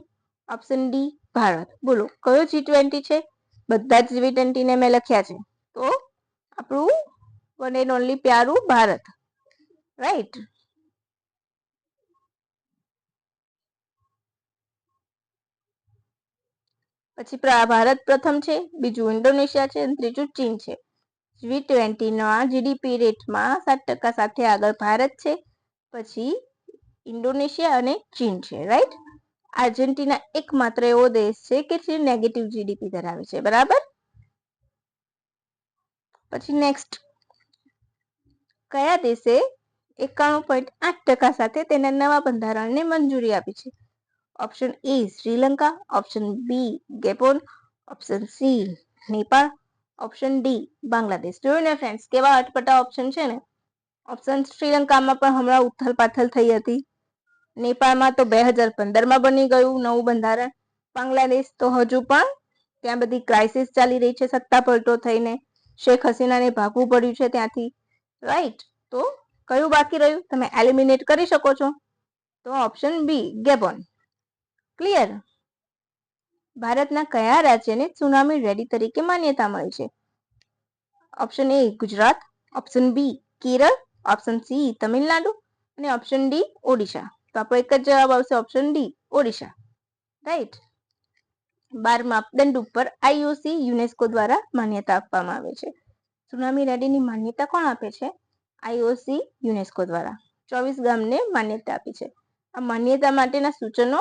ઓપ્શન ડી ભારત. બોલો, કયો G20 છે? બધા જ G20 ને મેં લખ્યા છે, તો આપણું વન એન્ડ ઓનલી પ્યારું ભારત, રાઈટ. પછી ભારત પ્રથમ છે, બીજું ઇન્ડોનેશિયા છે અને ત્રીજું ચીન છે. G20 ના જીડીપી રેટમાં 7% સાથે આગળ ભારત છે, પછી ઇન્ડોનેશિયા અને ચીન છે, રાઈટ. આર્જેન્ટિના એકમાત્ર એવો દેશ છે કે જે નેગેટિવ જીડીપી ધરાવે છે, બરાબર. પછી નેક્સ્ટ, કયા દેશે 91.8% સાથે તેના નવા બંધારણને મંજૂરી આપી છે? Option A Sri Lanka, option B Gabon, option C Nepal, option D Bangladesh. જોયું ને ફ્રેન્ડ્સ, કેવા અટપટા ઓપ્શન છે ને. ઓપ્શન શ્રીલંકામાં પણ હમણાં ઉથલ પાથલ થઈ હતી. નેપાળમાં તો 2015માં બની ગયું નવું બંધારણ. બાંગ્લાદેશ તો હજુ પણ ત્યાં બધી ક્રાઇસિસ ચાલી રહી છે, સત્તા પલટો થઈને શેખ હસીનાને ભાગવું પડ્યું છે ત્યાંથી, રાઈટ. તો કયું બાકી રહ્યું? તમે એલિમિનેટ કરી શકો છો. તો ઓપ્શન બી ગેબોન. ક્લિયર. ભારતના કયા રાજ્યને સુનામી રેડી તરીકે માન્યતા મળી છે? Option A Gujarat, option B Kerala, option C Tamil Nadu અને ઓપ્શન ડી ઓડિશા. તો આપણો એક જ જવાબ આવશે, ઓપ્શન ડી ઓડિશા, રાઈટ. 12 માપદંડ ઉપર આઈઓસી યુનેસ્કો દ્વારા માન્યતા આપવામાં આવે છે. સુનામી રેડીની માન્યતા કોણ આપે છે? આઈઓસી યુનેસ્કો દ્વારા. 24 ગામને માન્યતા આપી છે. આ માન્યતા માટેના સૂચનો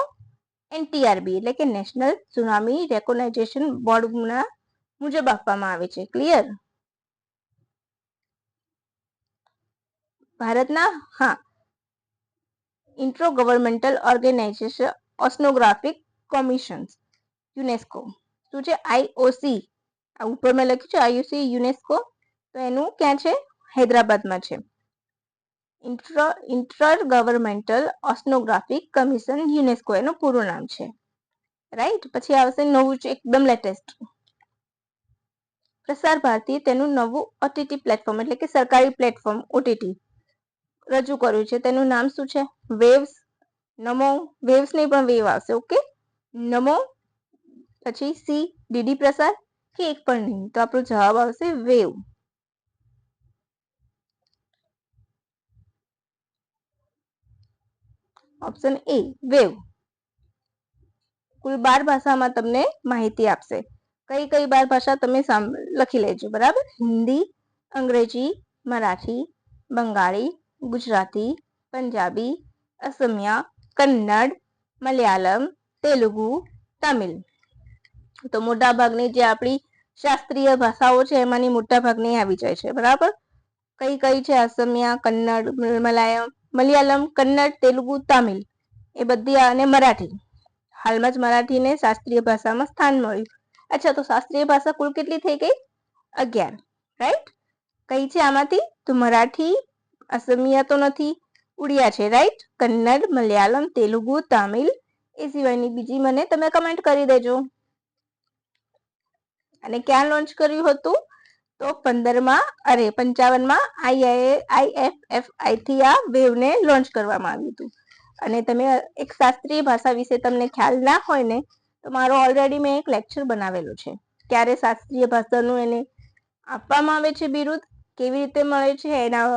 એનટીઆરબી એટલે કે નેશનલ સુનામી રેકોગ્નાઇઝેશન બોર્ડના મુજબ આપવામાં આવે છે. ક્લિયર. ભારતના intro governmental organization oceanographic commission UNESCO શું છે? આઈઓસી. આ ઉપર મેં લખ્યું છે આઈઓસી યુનેસ્કો, તો એનું ક્યાં છે? હૈદરાબાદમાં છે. ઇન્ટર ગવર્મેન્ટલ ઓશનોગ્રાફિક કમિશન યુનેસ્કો એનું પૂરું નામ છે, રાઈટ. પછી આવશે નવું છે એકદમ લેટેસ્ટ. પ્રસાર ભારતીએ તેનું નવું ઓટીટી પ્લેટફોર્મ એટલે કે સરકારી પ્લેટફોર્મ ઓટીટી રજૂ કર્યું છે. તેનું નામ શું છે? વેવ્સ, નમો. વેવ્સ નહીં પણ વેવ આવશે, ઓકે. નમો, પછી સી ડીડી પ્રસાર, કે એક પણ નહીં. તો આપણો જવાબ આવશે વેવ. Option A wave. કુલ 12 ભાષામાં તમને માહિતી આપશે. કઈ કઈ 12 ભાષા તમે લખી લેજો, બરાબર. હિન્દી, અંગ્રેજી, મરાઠી, બંગાળી, ગુજરાતી, પંજાબી, અસમિયા, કન્નડ, મલયાલમ, તેલુગુ, તમિલ. તો મોટા ભાગની જે આપણી શાસ્ત્રીય ભાષાઓ છે એમાંની મોટા ભાગની આવી જાય છે, બરાબર. કઈ કઈ છે? અસમિયા, કન્નડ, મલયાલમ, કન્નડ, તેલુગુ, તમિલ, એ બધી, અને મરાઠી. હાલમાં જ મરાઠીને શાસ્ત્રીય ભાષામાં સ્થાન મળ્યું. અચ્છા, તો શાસ્ત્રીય ભાષા કુલ કેટલી થઈ ગઈ? 11, રાઈટ. કઈ છે આમાંથી? તો મરાઠી, અસમિયા તો નથી, ઉડિયા છે, રાઈટ. કન્નડ, મલયાલમ, તેલુગુ, તમિલ, એ સિવાયની બીજી મને તમે કમેન્ટ કરી દેજો. અને ક્યાં લોન્ચ કર્યું હતું? તો 55માં IFFI થી આ વેવને લોન્ચ કરવામાં આવ્યું હતું. અને તમે એક શાસ્ત્રીય ભાષા વિશે તમને ખ્યાલ ના હોય ને, તો મારો ઓલરેડી મેં એક લેક્ચર બનાવેલો છે. ક્યારે શાસ્ત્રીય ભાષાનું એને આપવામાં આવે છે બિરુદ, કેવી રીતે મળે છે, એના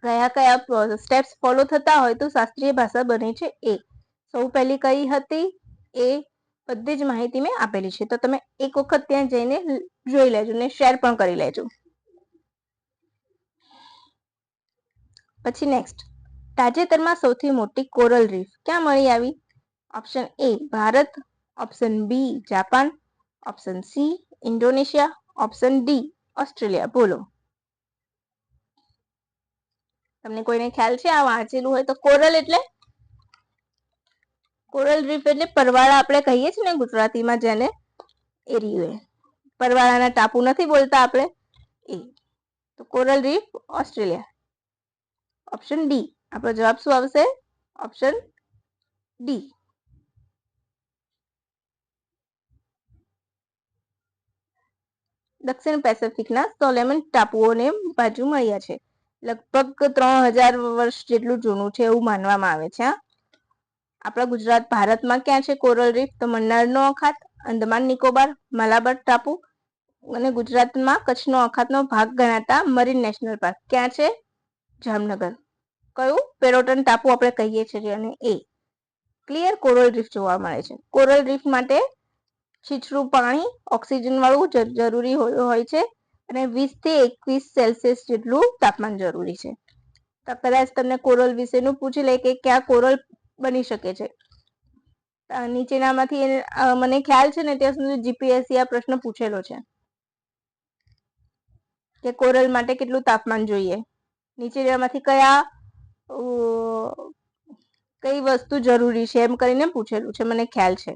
કયા કયા સ્ટેપ્સ ફોલો થતા હોય તો શાસ્ત્રીય ભાષા બને છે. એ સૌ પહેલી કઈ હતી, એ બધી જ માહિતી મેં આપેલી છે. તો તમે એક વખત ત્યાં જઈને જોઈ લેજો ને શેર પણ કરી લેજો. પછી નેક્સ્ટ, તાજેતરમાં સૌથી મોટી કોરલ રીફ ક્યાં મળી આવી? Option A Bharat, option B Japan, option C Indonesia, option D Australia. બોલો, તમને કોઈને ખ્યાલ છે? આ વાંચેલું હોય તો. કોરલ એટલે પરવાળા આપણે કહીએ છીએ ને ગુજરાતીમાં જેને, એ રહ્યું. પરવાળાના ટાપુ નથી બોલતા આપણે, એ. તો coral reef Australia. Option D. આપણો જવાબ શું આવશે? Option D. દક્ષિણ પેસિફિકના સોલેમન ટાપુઓને બાજુ મળ્યા છે. લગભગ 3000 વર્ષ જેટલું જૂનું છે એવું માનવામાં આવે છે. આપણા ગુજરાત ભારતમાં ક્યાં છે કોરલ રીફ? તો મન્નારનો અખાત, અંદમાન નિકોબાર, મલાબાર ટાપુ, અને ગુજરાતમાં કચ્છનો અખાતનો ભાગ ગણાતા મરીન નેશનલ પાર્ક ક્યાં છે? જામનગર. કયું? પેરોટન ટાપુ આપણે કહીએ છીએ અને એ. ક્લિયર? કોરલ રીફ જોવા મળે છે. કોરલ રીફ માટે છીછરું પાણી, ઓક્સિજન વાળું જરૂરી હોય છે, અને 20 થી 21 સેલ્સિયસ જેટલું તાપમાન જરૂરી છે. તો કદાચ તમને કોરલ વિશેનું પૂછી લે કે ક્યાં કોરલ બની શકે છે. નીચેનામાંથી મને ખ્યાલ છે ને ત્યાં સુધી જીપીએસસી આ પ્રશ્ન પૂછેલો છે કે કોરલ માટે કેટલું તાપમાન જોઈએ. નીચેનામાંથી કઈ વસ્તુ જરૂરી છે એમ કરીને પૂછેલું છે, મને ખ્યાલ છે.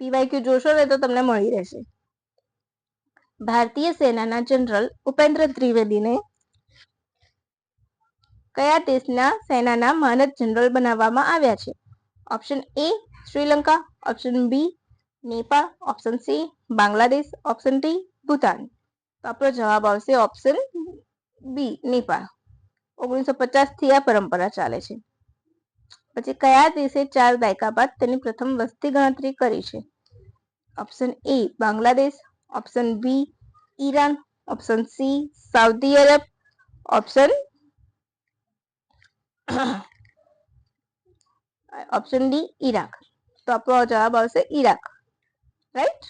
પીવાયક્યુ જોશો ને તો તમને મળી રહેશે. ભારતીય સેનાના જનરલ ઉપેન્દ્ર ત્રિવેદીને કયા દેશના સેનાના માનદ જનરલ બનાવવામાં આવ્યા છે? Option A Sri Lanka, option B Nepal, option C Bangladesh, option D Bhutan. તો આપણો જવાબ આવશે ઓપ્શન બી નેપાળ. 1950 થી આ પરંપરા ચાલે છે. પછી કયા દેશે 4 દાયકા બાદ તેની પ્રથમ વસ્તી ગણતરી કરી છે? Option A Bangladesh, option B Iran, option C Saudi Arab, option D Iraq. તો આપણો જવાબ આવશે ઈરાક, રાઈટ.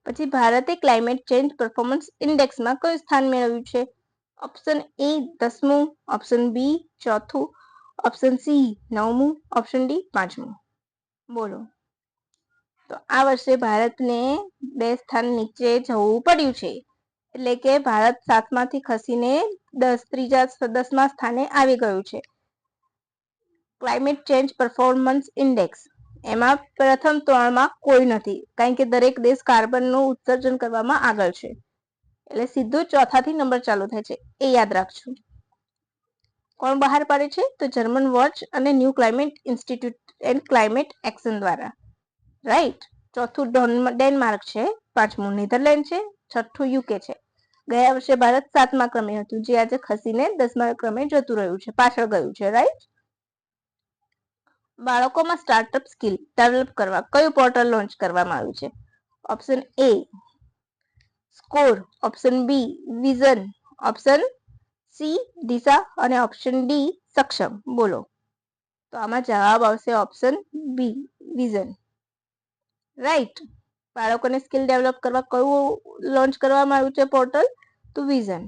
પછી ભારતે ક્લાઇમેટ ચેન્જ પરફોર્મન્સ ઇન્ડેક્સમાં કયું સ્થાન મેળવ્યું છે? ઓપ્શન એ 10મું, ઓપ્શન બી 4થું, ઓપ્શન સી 9મું, ઓપ્શન ડી 5મું. બોલો. તો આ વર્ષે ભારતને 2 સ્થાન નીચે જવું પડ્યું છે. એટલે કે ભારત 7માંથી ખસીને 10મા સ્થાને આવી ગયું છે. ક્લાઇમેટ ચેન્જ પરફોર્મન્સ ઇન્ડેક્સ એમાં પ્રથમ 3માં કોઈ નથી, કારણ કે દરેક દેશ કાર્બનનું ઉત્સર્જન કરવામાં આગળ છે. એટલે સીધું 4થાથી નંબર ચાલુ થાય છે, એ યાદ રાખજો. કોણ બહાર પાડે છે? તો જર્મન વોચ અને new climate institute and climate action દ્વારા, રાઈટ. 4થું ડેનમાર્ક છે, 5મું નેધરલેન્ડ છે, 6થું યુકે છે. ગયા વર્ષે ભારત 7મા ક્રમે હતું, જે આજે ખસીને 10મા ક્રમે જતું રહ્યું છે, પાછળ ગયું છે, રાઈટ. બાળકોમાં સ્ટાર્ટઅપ સ્કિલ ડેવલપ કરવા કયું પોર્ટલ લોન્ચ કરવામાં આવ્યું છે? Option A score, option B vision, option C DISHA અને ઓપ્શન ડી સક્ષમ. બોલો. તો આમાં જવાબ આવશે ઓપ્શન બી વિઝન. રાઈટ. બાળકોને સ્કિલ ડેવલપ કરવા કયું લોન્ચ કરવામાં આવ્યું છે પોર્ટલ? તો વિઝન.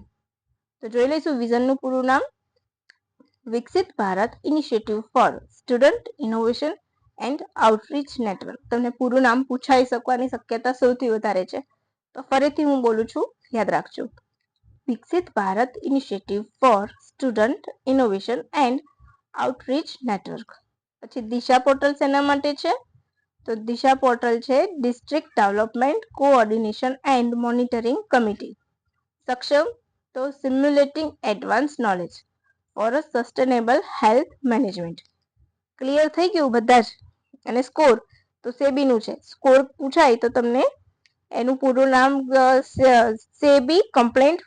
તો જોઈ લઈશું વિઝનનું પૂરું નામ. વિકસિત Bharat initiative four student innovation and outreach network. તમને પૂરું નામ પૂછાઈ શકવાની શક્યતા સૌથી વધારે છે, તો ફરીથી હું બોલું છું, યાદ રાખજો. વિકસિત Bharat initiative four student innovation and outreach network. પછી દિશા પોર્ટલ શેના માટે છે? તો દિશા પોર્ટલ છે district development coordination and monitoring committee. સક્ષમ, તો simulating advance knowledge four sustainable health management. Clear થઈ ગયું બધા જ? અને સ્કોર તો સેબીનું છે. સ્કોર પૂછાય તો તમને એનું પૂરું નામ સેબી કમ્પ્લેન્ટ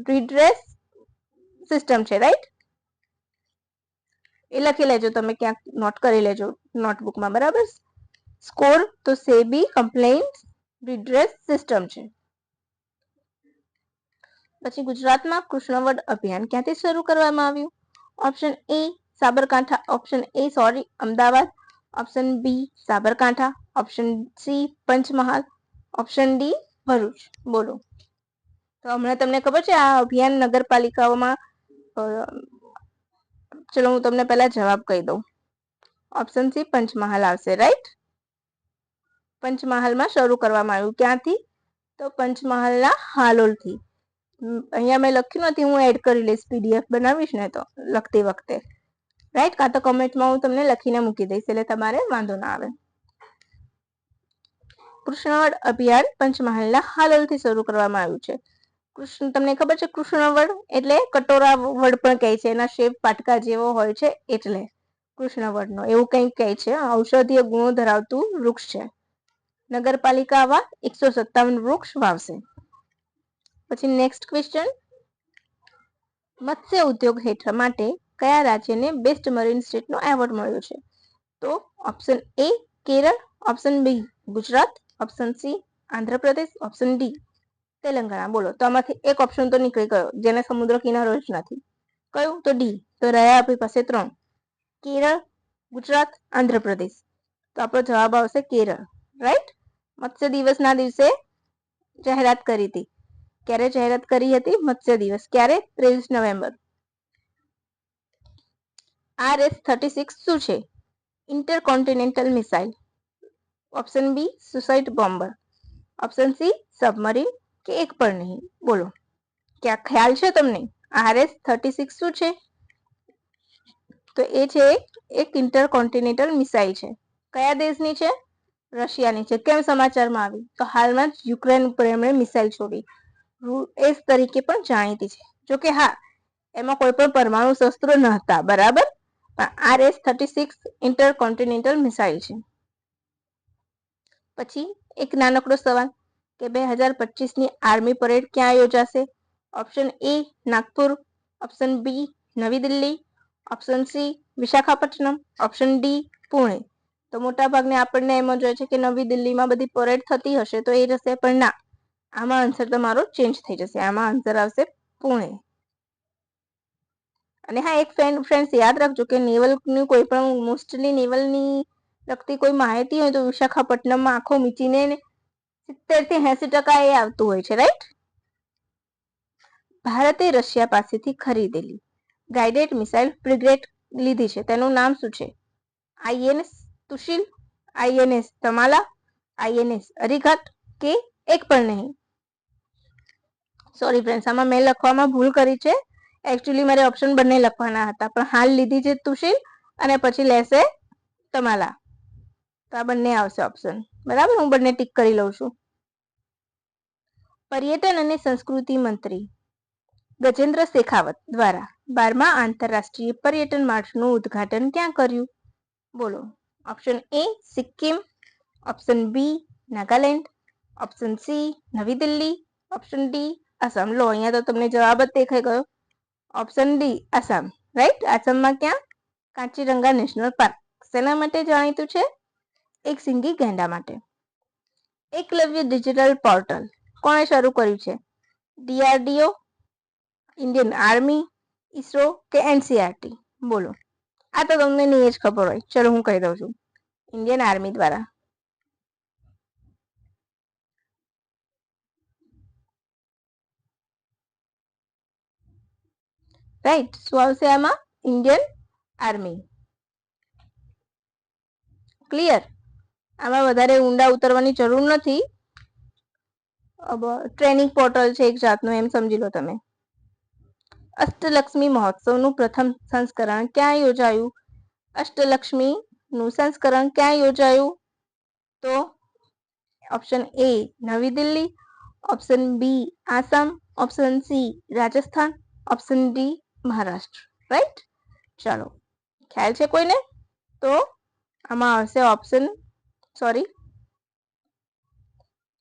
રીડ્રેસ સિસ્ટમ છે, રાઈટ? એ લખી લેજો, તમે ક્યાંક નોટ કરી લેજો નોટબુકમાં, બરાબર? સ્કોર તો સેબી કમ્પ્લેન્ટ રીડ્રેસ સિસ્ટમ છે. પછી ગુજરાતમાં કૃષ્ણવડ અભિયાન ક્યાંથી શરૂ કરવામાં આવ્યું? Option A Sabarkantha, option A Ahmedabad, option B Sabarkantha, option C Panchmahal, option D Bharuch. બોલો. તો હમણાં તમને ખબર છે આ અભિયાન નગરપાલિકાઓમાં, ચલો હું તમને પહેલા જવાબ કહી દઉં. ઓપ્શન સી પંચમહાલ આવશે, રાઈટ? પંચમહાલમાં શરૂ કરવામાં આવ્યું. ક્યાંથી? તો પંચમહાલના હાલોલથી. અહીંયા મેં લખ્યું નથી, હું એડ કરી લઈશ, પીડીએફ બનાવીશ ને તો લખતી વખતે, રાઈટ? કાં તો કમેન્ટમાં હું તમને લખીને મૂકી દઈશ, એટલે તમારે વાંધો ના આવે. કૃષ્ણવડ અભિયાન પંચમહાલના હાલોલથી શરૂ કરવામાં આવ્યું છે. તમને ખબર છે કૃષ્ણવડ એટલે કટોરા વડ પણ કહે છે, એના શેપ પાટકા જેવો હોય છે, એટલે કૃષ્ણવડનો એવું કંઈક કહે છે. ઔષધીય ગુણો ધરાવતું વૃક્ષ છે. નગરપાલિકા આવા 157 વૃક્ષ વાવશે. પછી નેક્સ્ટ ક્વેશ્ચન, મત્સ્ય ઉદ્યોગ હેઠળ માટે કયા રાજ્યને બેસ્ટ મરીન સ્ટેટનો એવોર્ડ મળ્યો છે? તો option A Kerala, option B Gujarat, option C Andhra Pradesh, option D Telangana. બોલો. તો આમાંથી એક ઓપ્શન તો નીકળી ગયો, જેને સમુદ્ર કિનારો જ નથી. કયું? તો ડી. તો રહ્યા આપણી પાસે 3, કેરળ, ગુજરાત, આંધ્રપ્રદેશ. તો આપણો જવાબ આવશે કેરળ, રાઈટ? મત્સ્ય દિવસના દિવસે જાહેરાત કરી હતી. ક્યારે જાહેરાત કરી હતી? મત્સ્ય દિવસ. ક્યારે? 23 નવેમ્બર. RS-36 શું છે? Intercontinental missile. Option B suicide bomber, option C submarine કે એક પણ નહીં. બોલો. ક્યાં ખ્યાલ છે તમને? RS-36 શું છે? તો એ છે એક ઇન્ટરકોન્ટિનેન્ટલ મિસાઇલ છે. કયા દેશની છે? રશિયાની છે. કેમ સમાચારમાં આવી? તો હાલમાં જ યુક્રેન ઉપર એમણે મિસાઇલ છોડી. એસ તરીકે પણ જાણીતી છે. જોકે હા, એમાં કોઈ પણ પરમાણુ શસ્ત્રો નહોતા, બરાબર? પણ RS-36 ઇન્ટરકોન્ટિનેન્ટલ મિસાઇલ છે. પછી એક નાનકડો સવાલ કે 2025ની આર્મી પરેડ ક્યાં યોજાશે? Option A Nagpur, option B New Delhi, option C Visakhapatnam, option D Pune. તો મોટા ભાગને આપણને એમ જ હોય છે કે નવી દિલ્હીમાં બધી પરેડ થતી હશે તો એ જશે, પણ ના, આમાં આન્સર તમારો ચેન્જ થઈ જશે. આમાં આન્સર આવશે પુણે. અને હા, એક ફ્રેન્ડ્સ યાદ રાખજો કે નેવલની કોઈ પણ મોસ્ટલી નેવલની લગતી કોઈ માહિતી હોય તો વિશાખાપટ્ટનમમાં આંખો મીચીને 70 થી 80% એ આવતું હોય છે, રાઈટ? ભારતે રશિયા પાસેથી ખરીદેલી ગાઇડેડ મિસાઇલ ફ્રિગેટ લીધી છે, તેનું નામ શું છે? INS સુશીલ, INS તમાલા, INS અરિઘાટ કે એક પણ નહીં? સોરી ફ્રેન્ડ્સ, આમાં મેં લખવામાં ભૂલ કરી છે. એકચ્યુઅલી મારે ઓપ્શન બંને લખવાના હતા, પણ હાલ લીધી છે સુશીલ અને પછી લેશે તમાલા. તો આ બંને આવશે ઓપ્શન, બરાબર? હું બંને ટીક કરી લઉં છું. પર્યટન અને સંસ્કૃતિ મંત્રી ગજેન્દ્ર શેખાવત દ્વારા 12મા આંતરરાષ્ટ્રીય પર્યટન માર્ચનું ઉદ્ઘાટન ક્યાં કર્યું? બોલો. Option A Sikkim, option B Nagaland, option C New Delhi, option D Assam. લો, અહીંયા તો તમને જવાબ જ દેખાઈ ગયો. Option D Assam, right? આસામમાં ક્યાં? Kaziranga national park. શેના માટે જાણીતું છે? એક સિંગી ગેંડા માટે. એકલવ્ય ડિજિટલ પોર્ટલ કોણે શરૂ કર્યું છે? DRDO, ઇન્ડિયન આર્મી, ઇસરો કે NCERT? બોલો. આ તો તમને નહીં જ ખબર હોય. ચલો હું કહી દઉં છું. ઇન્ડિયન આર્મી દ્વારા. રાઈટ. શું આવશે આમાં? Indian army. ક્લિયર? આમાં વધારે ઊંડા ઉતરવાની જરૂર નથી. ટ્રેનિંગ પોર્ટલ છે એક જાતનું, એમ સમજી લો તમે. અષ્ટલક્ષ્મી મહોત્સવનું પ્રથમ સંસ્કરણ ક્યાં યોજાયું? અષ્ટલક્ષ્મીનું સંસ્કરણ ક્યાં યોજાયું? તો option A New Delhi, option B Assam, option C Rajasthan, option D Maharashtra. Right. ચાલો, ખ્યાલ છે કોઈને? તો આમાં આવશે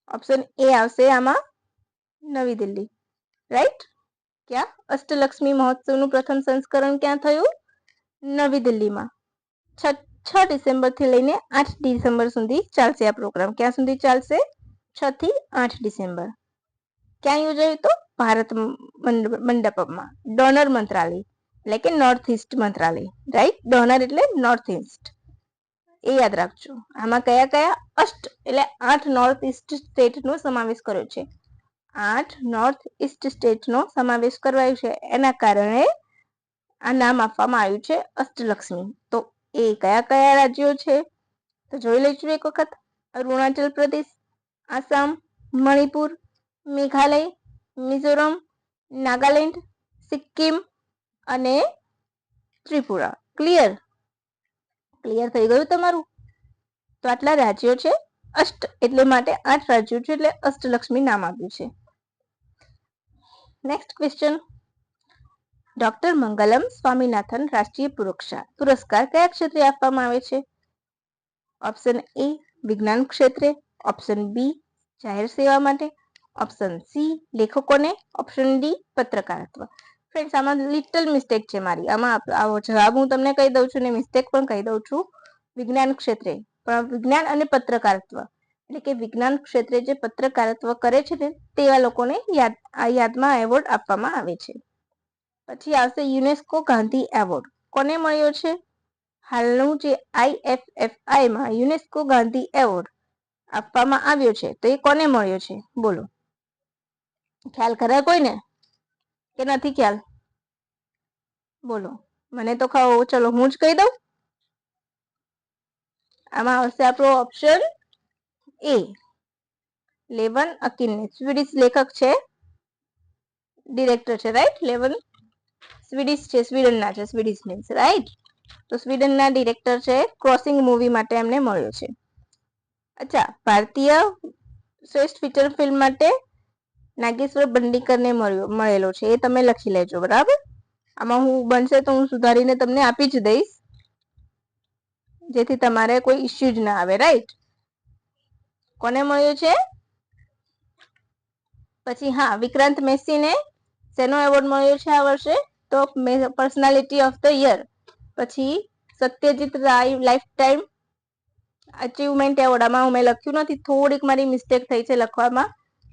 ઓપ્શન એ આવશે આમાં નવી દિલ્હી. રાઈટ. ક્યાં? અષ્ટલક્ષ્મી મહોત્સવનું પ્રથમ સંસ્કરણ ક્યાં થયું? નવી દિલ્હીમાં. 6 ડિસેમ્બર થી લઈને 8 ડિસેમ્બર સુધી ચાલશે આ પ્રોગ્રામ. ક્યાં સુધી ચાલશે? 6 થી 8 ડિસેમ્બર. ક્યાં યોજાયું? તો ભારત મંડપમાં. ડોનર મંત્રાલય એટલે કે નોર્થ ઇસ્ટ મંત્રાલય. રાઈટ. ડોનર એટલે નોર્થ ઇસ્ટ, એ યાદ રાખજો. આમાં કયા કયા? અષ્ટ એટલે 8 નોર્થ ઇસ્ટ સ્ટેટનો સમાવેશ કર્યો છે. 8 નોર્થ ઇસ્ટ સ્ટેટનો સમાવેશ કરવાયો છે. એના કારણે આ નામ આપવામાં આવ્યું છે અષ્ટલક્ષ્મી. તો એ કયા કયા રાજ્યો છે? તો જોઈ લઈશું એક વખત. અરુણાચલ પ્રદેશ, આસામ, મણિપુર, મેઘાલય, મિઝોરમ, નાગાલેન્ડ, સિક્કિમ અને ત્રિપુરા. ક્લિયર? ક્લિયર થઈ ગયું તમારું? તો આટલા રાજ્યો છે. અષ્ટ એટલે માટે 8 રાજ્યો છે, એટલે અષ્ટલક્ષ્મી નામ આપ્યું છે. Next question. Doctor Mangalam Swaminathan રાષ્ટ્રીય પુરસ્કાર કયા ક્ષેત્રે આપવામાં આવે છે? ઓપ્શન એ વિજ્ઞાન ક્ષેત્રે, ઓપ્શન બી જાહેર સેવા માટે, ઓપ્શન સી લેખકોને, ઓપ્શન ડી પત્રકારત્વ. ફ્રેન્ડ્સ, આમાં લિટલ મિસ્ટેક છે મારી. આમાં આવો જવાબ હું તમને કહી દઉં છું ને મિસ્ટેક પણ કહી દઉં છું. વિજ્ઞાન ક્ષેત્રે, પણ વિજ્ઞાન અને પત્રકારત્વ એટલે કે વિજ્ઞાન ક્ષેત્રે જે પત્રકારત્વ કરે છે ને તેવા લોકોને યાદમાં એવોર્ડ આપવામાં આવે છે. પછી આવશે યુનેસ્કો ગાંધી એવોર્ડ. કોને મળ્યો છે? હાલનું જે IFFI માં યુનેસ્કો ગાંધી એવોર્ડ આપવામાં આવ્યો છે, તો એ કોને મળ્યો છે? બોલો. ખ્યાલ ખરા કોઈને કે નથી ખ્યાલ? બોલો. મને તો ખાઓ. ચલો હું જ કહી દઉં. આમાં આવશે આપણો ઓપ્શન એ લેવન અકિનને. સ્વીડિશ લેખક છે, ડિરેક્ટર છે. રાઈટ. લેવન સ્વીડિશ છે, સ્વીડનના છે. Swedish means right. તો સ્વીડનના ડિરેક્ટર છે. ક્રોસિંગ મૂવી માટે એમને મળ્યો છે. અચ્છા, ભારતીય શ્રેષ્ઠ ફીચર ફિલ્મ માટે નાગેશ્વર બંડીકરને મળેલો છે. એ તમે લખી લેજો. બરાબર. આમાં હું બનશે તો હું સુધારીને તમને આપી જ દઈશ, જેથી તમારે કોઈ ઇસ્યુ જ ના આવે. રાઈટ. કોને મળ્યો છે? પછી હા, વિક્રાંત મેસીને શેનો એવોર્ડ મળ્યો છે આ વર્ષે? તો પર્સનાલિટી ઓફ ધ યર. પછી સત્યજીત રાય લાઈફ ટાઈમ અચીવમેન્ટ એવોર્ડ. આમાં મેં લખ્યું નથી, થોડીક મારી મિસ્ટેક થઈ છે લખવામાં,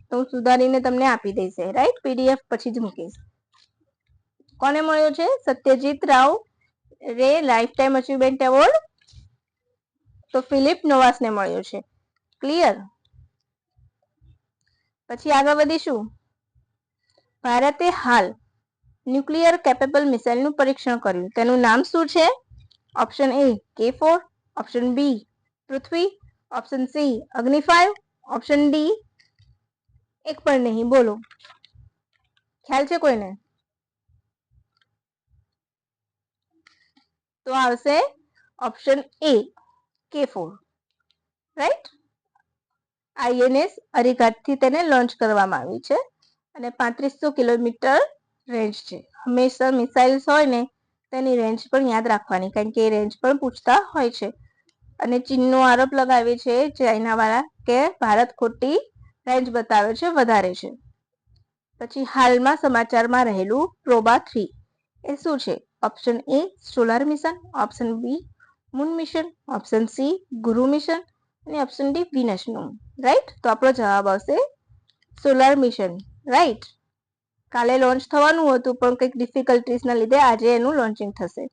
તો હું સુધારીને તમને આપી દઈશ. રાઈટ. PDF પછી જ મૂકીશ. કોને મળ્યો છે? સત્યજીત રાવ રે લાઈફ ટાઈમ અચીવમેન્ટ એવોર્ડ. તો ફિલિપ નોવાસને મળ્યો છે. ક્લિયર? પછી આગળ વધીશું. ભારતે હાલ ન્યુક્લિયર કેપેબલ મિસાઇલનું પરીક્ષણ કર્યું. તેનું નામ શું છે? Option A K4, option B Prithvi, option C Agni 5, option D એક પણ નહીં. બોલો. ખ્યાલ છે કોઈને? તો આવશે option A K4. Right. INS અરિઘાટથી તેને લોન્ચ કરવામાં આવી છે અને 3500 કિલોમીટર રેન્જ છે. હંમેશા મિસાઇલ્સ હોય ને તેની રેન્જ પણ યાદ રાખવાની, કારણ કે એ રેન્જ પણ પૂછતા હોય છે. અને ચીનનો આરોપ લગાવે છે ચાઇના વાળા કે ભારત ખોટી રેન્જ બતાવે છે, વધારે છે. પછી હાલમાં સમાચારમાં રહેલું પ્રોબા 3 એ શું છે? Option A solar mission, option B moon mission, option C ગુરુ મિશન અને ઓપ્શન ડી વિનસનું. રાઈટ. તો આપણો જવાબ આવશે સોલાર મિશન, રાઈટ. કાલે લોન્ચ થવાનું હતું પણ કંઈક ડિફિકલ્ટીઝના લીધે આજે એનું લોન્ચિંગ થશે.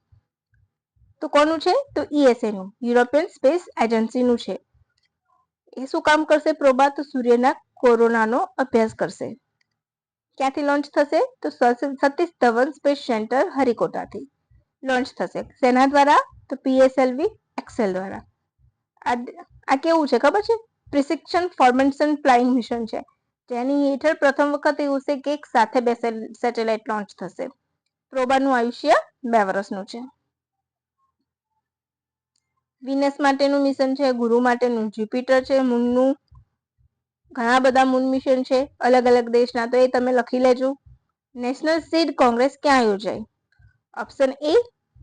તો કોનું છે? તો ESA નું, યુરોપિયન સ્પેસ એજન્સીનું છે. એ શું કામ કરશે પ્રોબા? તો સૂર્યના કોરોનાનો અભ્યાસ કરશે. ક્યાંથી લોન્ચ થશે? તો સતીશ ધવન સ્પેસ સેન્ટર હરિકોટાથી લોન્ચ થશે. શેના દ્વારા? તો PSLV એક્સેલ દ્વારા. આ કેવું છે ખબર છે? પ્રિસિક્શન ફોર્મેશન ફ્લાઇંગ મિશન છે, જેની હેઠળ પ્રથમ વખત એવું છે કે એક સાથે બે સેટેલાઇટ લોન્ચ થશે. પ્રોબાનું આયુષ્ય 2 વર્ષનું છે. વિનસ માટેનું મિશન છે, ગુરુ માટેનું જ્યુપિટર છે, મૂનનું ઘણા બધા મૂન મિશન છે અલગ અલગ દેશના, તો એ તમે લખી લેજો. નેશનલ સીડ કોંગ્રેસ ક્યાં યોજાય? Option A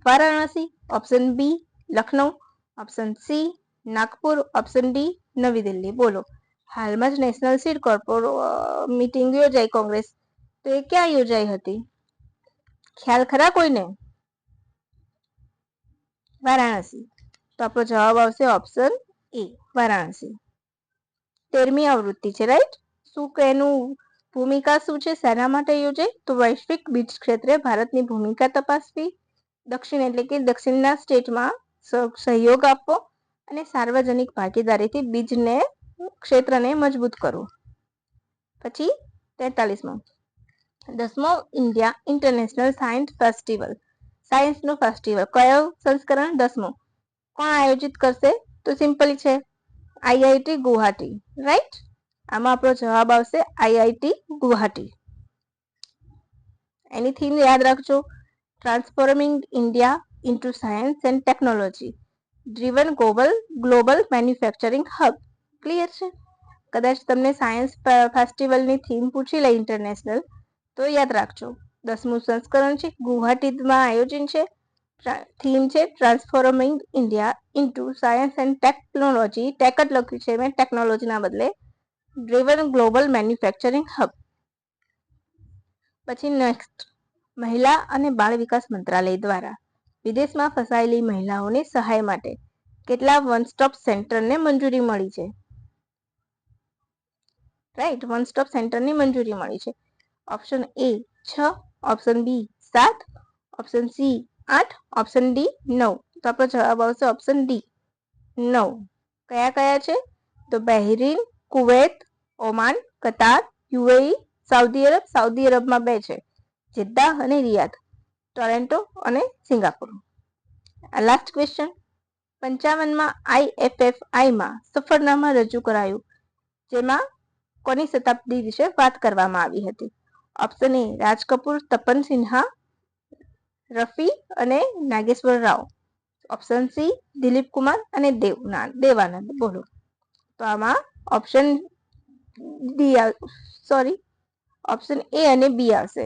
Varanasi, option B Lucknow, option C Nagpur, option D નવી દિલ્હી. બોલો, હાલમાં જ નેશનલ સીડ મીટિંગ યોજાઈ કોંગ્રેસ, તો એ ક્યાં યોજાઈ હતી? ખ્યાલ ખરા કોઈને? વારાણસી. તો આપણો જવાબ આવશે ઓપ્શન A વારાણસી. 13મી આવૃત્તિ છે, રાઈટ. શું કે એનું ભૂમિકા શું છે? શેના માટે યોજાય? તો વૈશ્વિક બીજ ક્ષેત્રે ભારતની ભૂમિકા તપાસવી, દક્ષિણ એટલે કે દક્ષિણના સ્ટેટમાં સહયોગ આપવો અને સાર્વજનિક ભાગીદારીથી બીજને ક્ષેત્રને મજબૂત કરવું. પછી 43મો 10મો ઇન્ડિયા ઇન્ટરનેશનલ સાયન્સ ફેસ્ટિવલ, સાયન્સનો ફેસ્ટિવલ કયો સંસ્કરણ? 10મો. કોણ આયોજિત કરશે? તો સિમ્પલ છે, IIT ગુવાહાટી, રાઈટ. આમાં આપણો જવાબ આવશે IIT ગુવાહાટી. એની થીમ યાદ રાખજો, transforming India into science and technology driven global manufacturing hub. Clear છે? કદાચ તમને સાયન્સ ફેસ્ટિવલની થીમ પૂછી લે ઇન્ટરનેશનલ, તો યાદ રાખજો. 10મું સંસ્કરણ છે, ગુવાહાટીમાં આયોજન છે, થીમ છે transforming India into science and technology. Tech જ લખ્યું છે મેં ટેકનોલોજીના બદલે, ડ્રીવન ગ્લોબલ મેન્યુફેક્ચરિંગ હબ. પછી નેક્સ્ટ, મહિલા અને બાળ વિકાસ મંત્રાલય દ્વારા વિદેશમાં ફસાયેલી મહિલાઓની સહાય માટે કેટલા વન સ્ટોપ સેન્ટરને મંજૂરી મળી છે? રાઈટ, વન સ્ટોપ સેન્ટરની મંજૂરી મળી છે. Option A 6, option B 7, option C 8, option D 9. તો આપણો જવાબ આવશે ઓપ્શન D 9. કયા કયા છે? તો બહેરીન, કુવૈત, ઓમાન, કતાર, UAE, સાઉદી અરબ. સાઉદી અરબમાં 2 છે, જેદ્દાહ અને રિયાદ, ટોરેન્ટો અને સિંગાપુર. લાસ્ટ ક્વેશ્ચન, 55માં IFFIમાં સફરનામા રજૂ કરાયું, જેમાં કોની શતાબ્દી વિશે વાત કરવામાં આવી હતી? ઓપ્શન A રાજ કપૂર, તપન સિન્હા, રફી અને નાગેશ્વર રાવ, ઓપ્શન C દિલીપ કુમાર અને દેવાનંદ. બોલો, તો આમાં ઓપ્શન ઓપ્શન A અને B આવશે.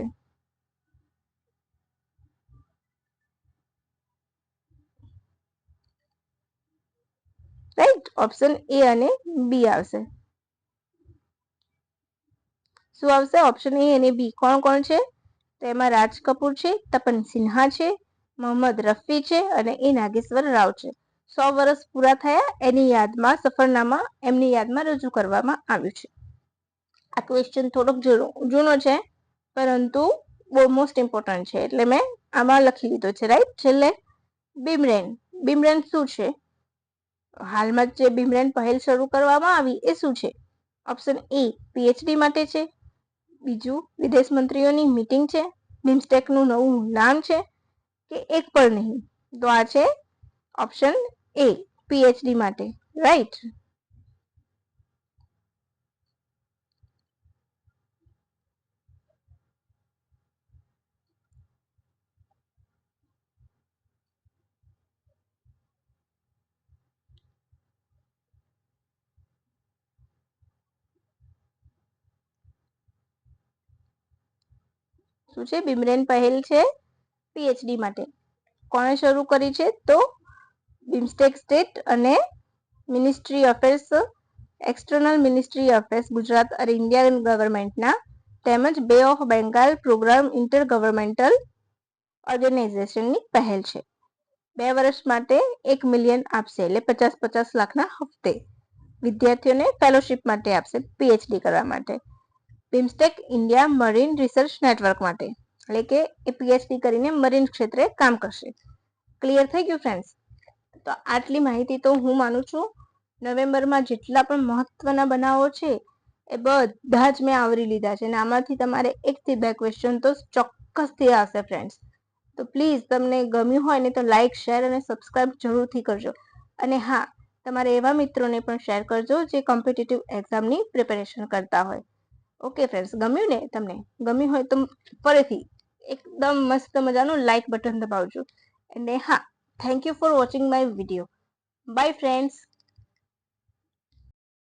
રાઈટ, ઓપ્શન A અને B આવશે. શું આવશે? ઓપ્શન A અને B. કોણ કોણ છે? તો એમાં રાજ કપૂર છે, તપન સિન્હા છે, મોહમ્મદ રફી છે અને એ નાગેશ્વર રાવ છે. 100 વર્ષ પૂરા થયા એની યાદમાં સફરનામા એમની યાદમાં રજૂ કરવામાં આવ્યું છે. આ ક્વેશ્ચન થોડોક જૂનો છે, પરંતુ બહુ મોસ્ટ ઇમ્પોર્ટન્ટ છે, એટલે મેં આમાં લખી લીધો છે, રાઈટ. છેલ્લે ભીમરેન. ભીમરેન શું છે? હાલમાં જે ભીમરેન પહેલ શરૂ કરવામાં આવી એ શું છે? ઓપ્શન A PhD માટે છે, બીજું વિદેશ મંત્રીઓની મીટિંગ છે, બિમ્સ્ટેકનું નવું નામ છે કે એક પણ નહીં? તો આ છે ઓપ્શન A PhD માટે, રાઈટ. શું છે? ભીમરેન પહેલ છે PhD માટે. કોણે શરૂ કરી છે? તો બિમ્સ્ટેક સ્ટેટ અને ministry affairs, external ministry affairs Gujarat અને ઇન્ડિયન ગવર્મેન્ટના, તેમજ bay of Bengal programme intergovernmental ઓર્ગેનાઇઝેશનની પહેલ છે. 2 વર્ષ માટે 1 મિલિયન આપશે, એટલે 50-50 લાખના હપ્તે વિદ્યાર્થીઓને ફેલોશિપ માટે આપશે PhD કરવા માટે. BIMSTEC India marine research network માટે, એટલે કે એ પીએચડી કરીને મરીન ક્ષેત્રે કામ કરશે. ક્લિયર થઈ ગયું ફ્રેન્ડ્સ? તો આટલી માહિતી તો હું માનું છું નવેમ્બરમાં જેટલા પણ મહત્વના બનાવો છે એ બધા જ મેં આવરી લીધા છે, અને આમાંથી તમારે 1 થી 2 ક્વેશ્ચન તો ચોક્કસથી આવશે ફ્રેન્ડ્સ. તો પ્લીઝ તમને ગમ્યું હોય ને તો લાઈક, શેર અને સબસ્ક્રાઇબ જરૂરથી કરજો. અને હા, તમારે એવા મિત્રોને પણ શેર કરજો જે કોમ્પિટિટિવ એક્ઝામની પ્રિપેરેશન કરતા હોય. ઓકે ફ્રેન્ડ્સ, ગમ્યું ને? તમને ગમ્યું હોય તો ફરીથી એકદમ મસ્ત મજાનું લાઈક બટન દબાવજો. અને હા, thank you for watching my video. By friends.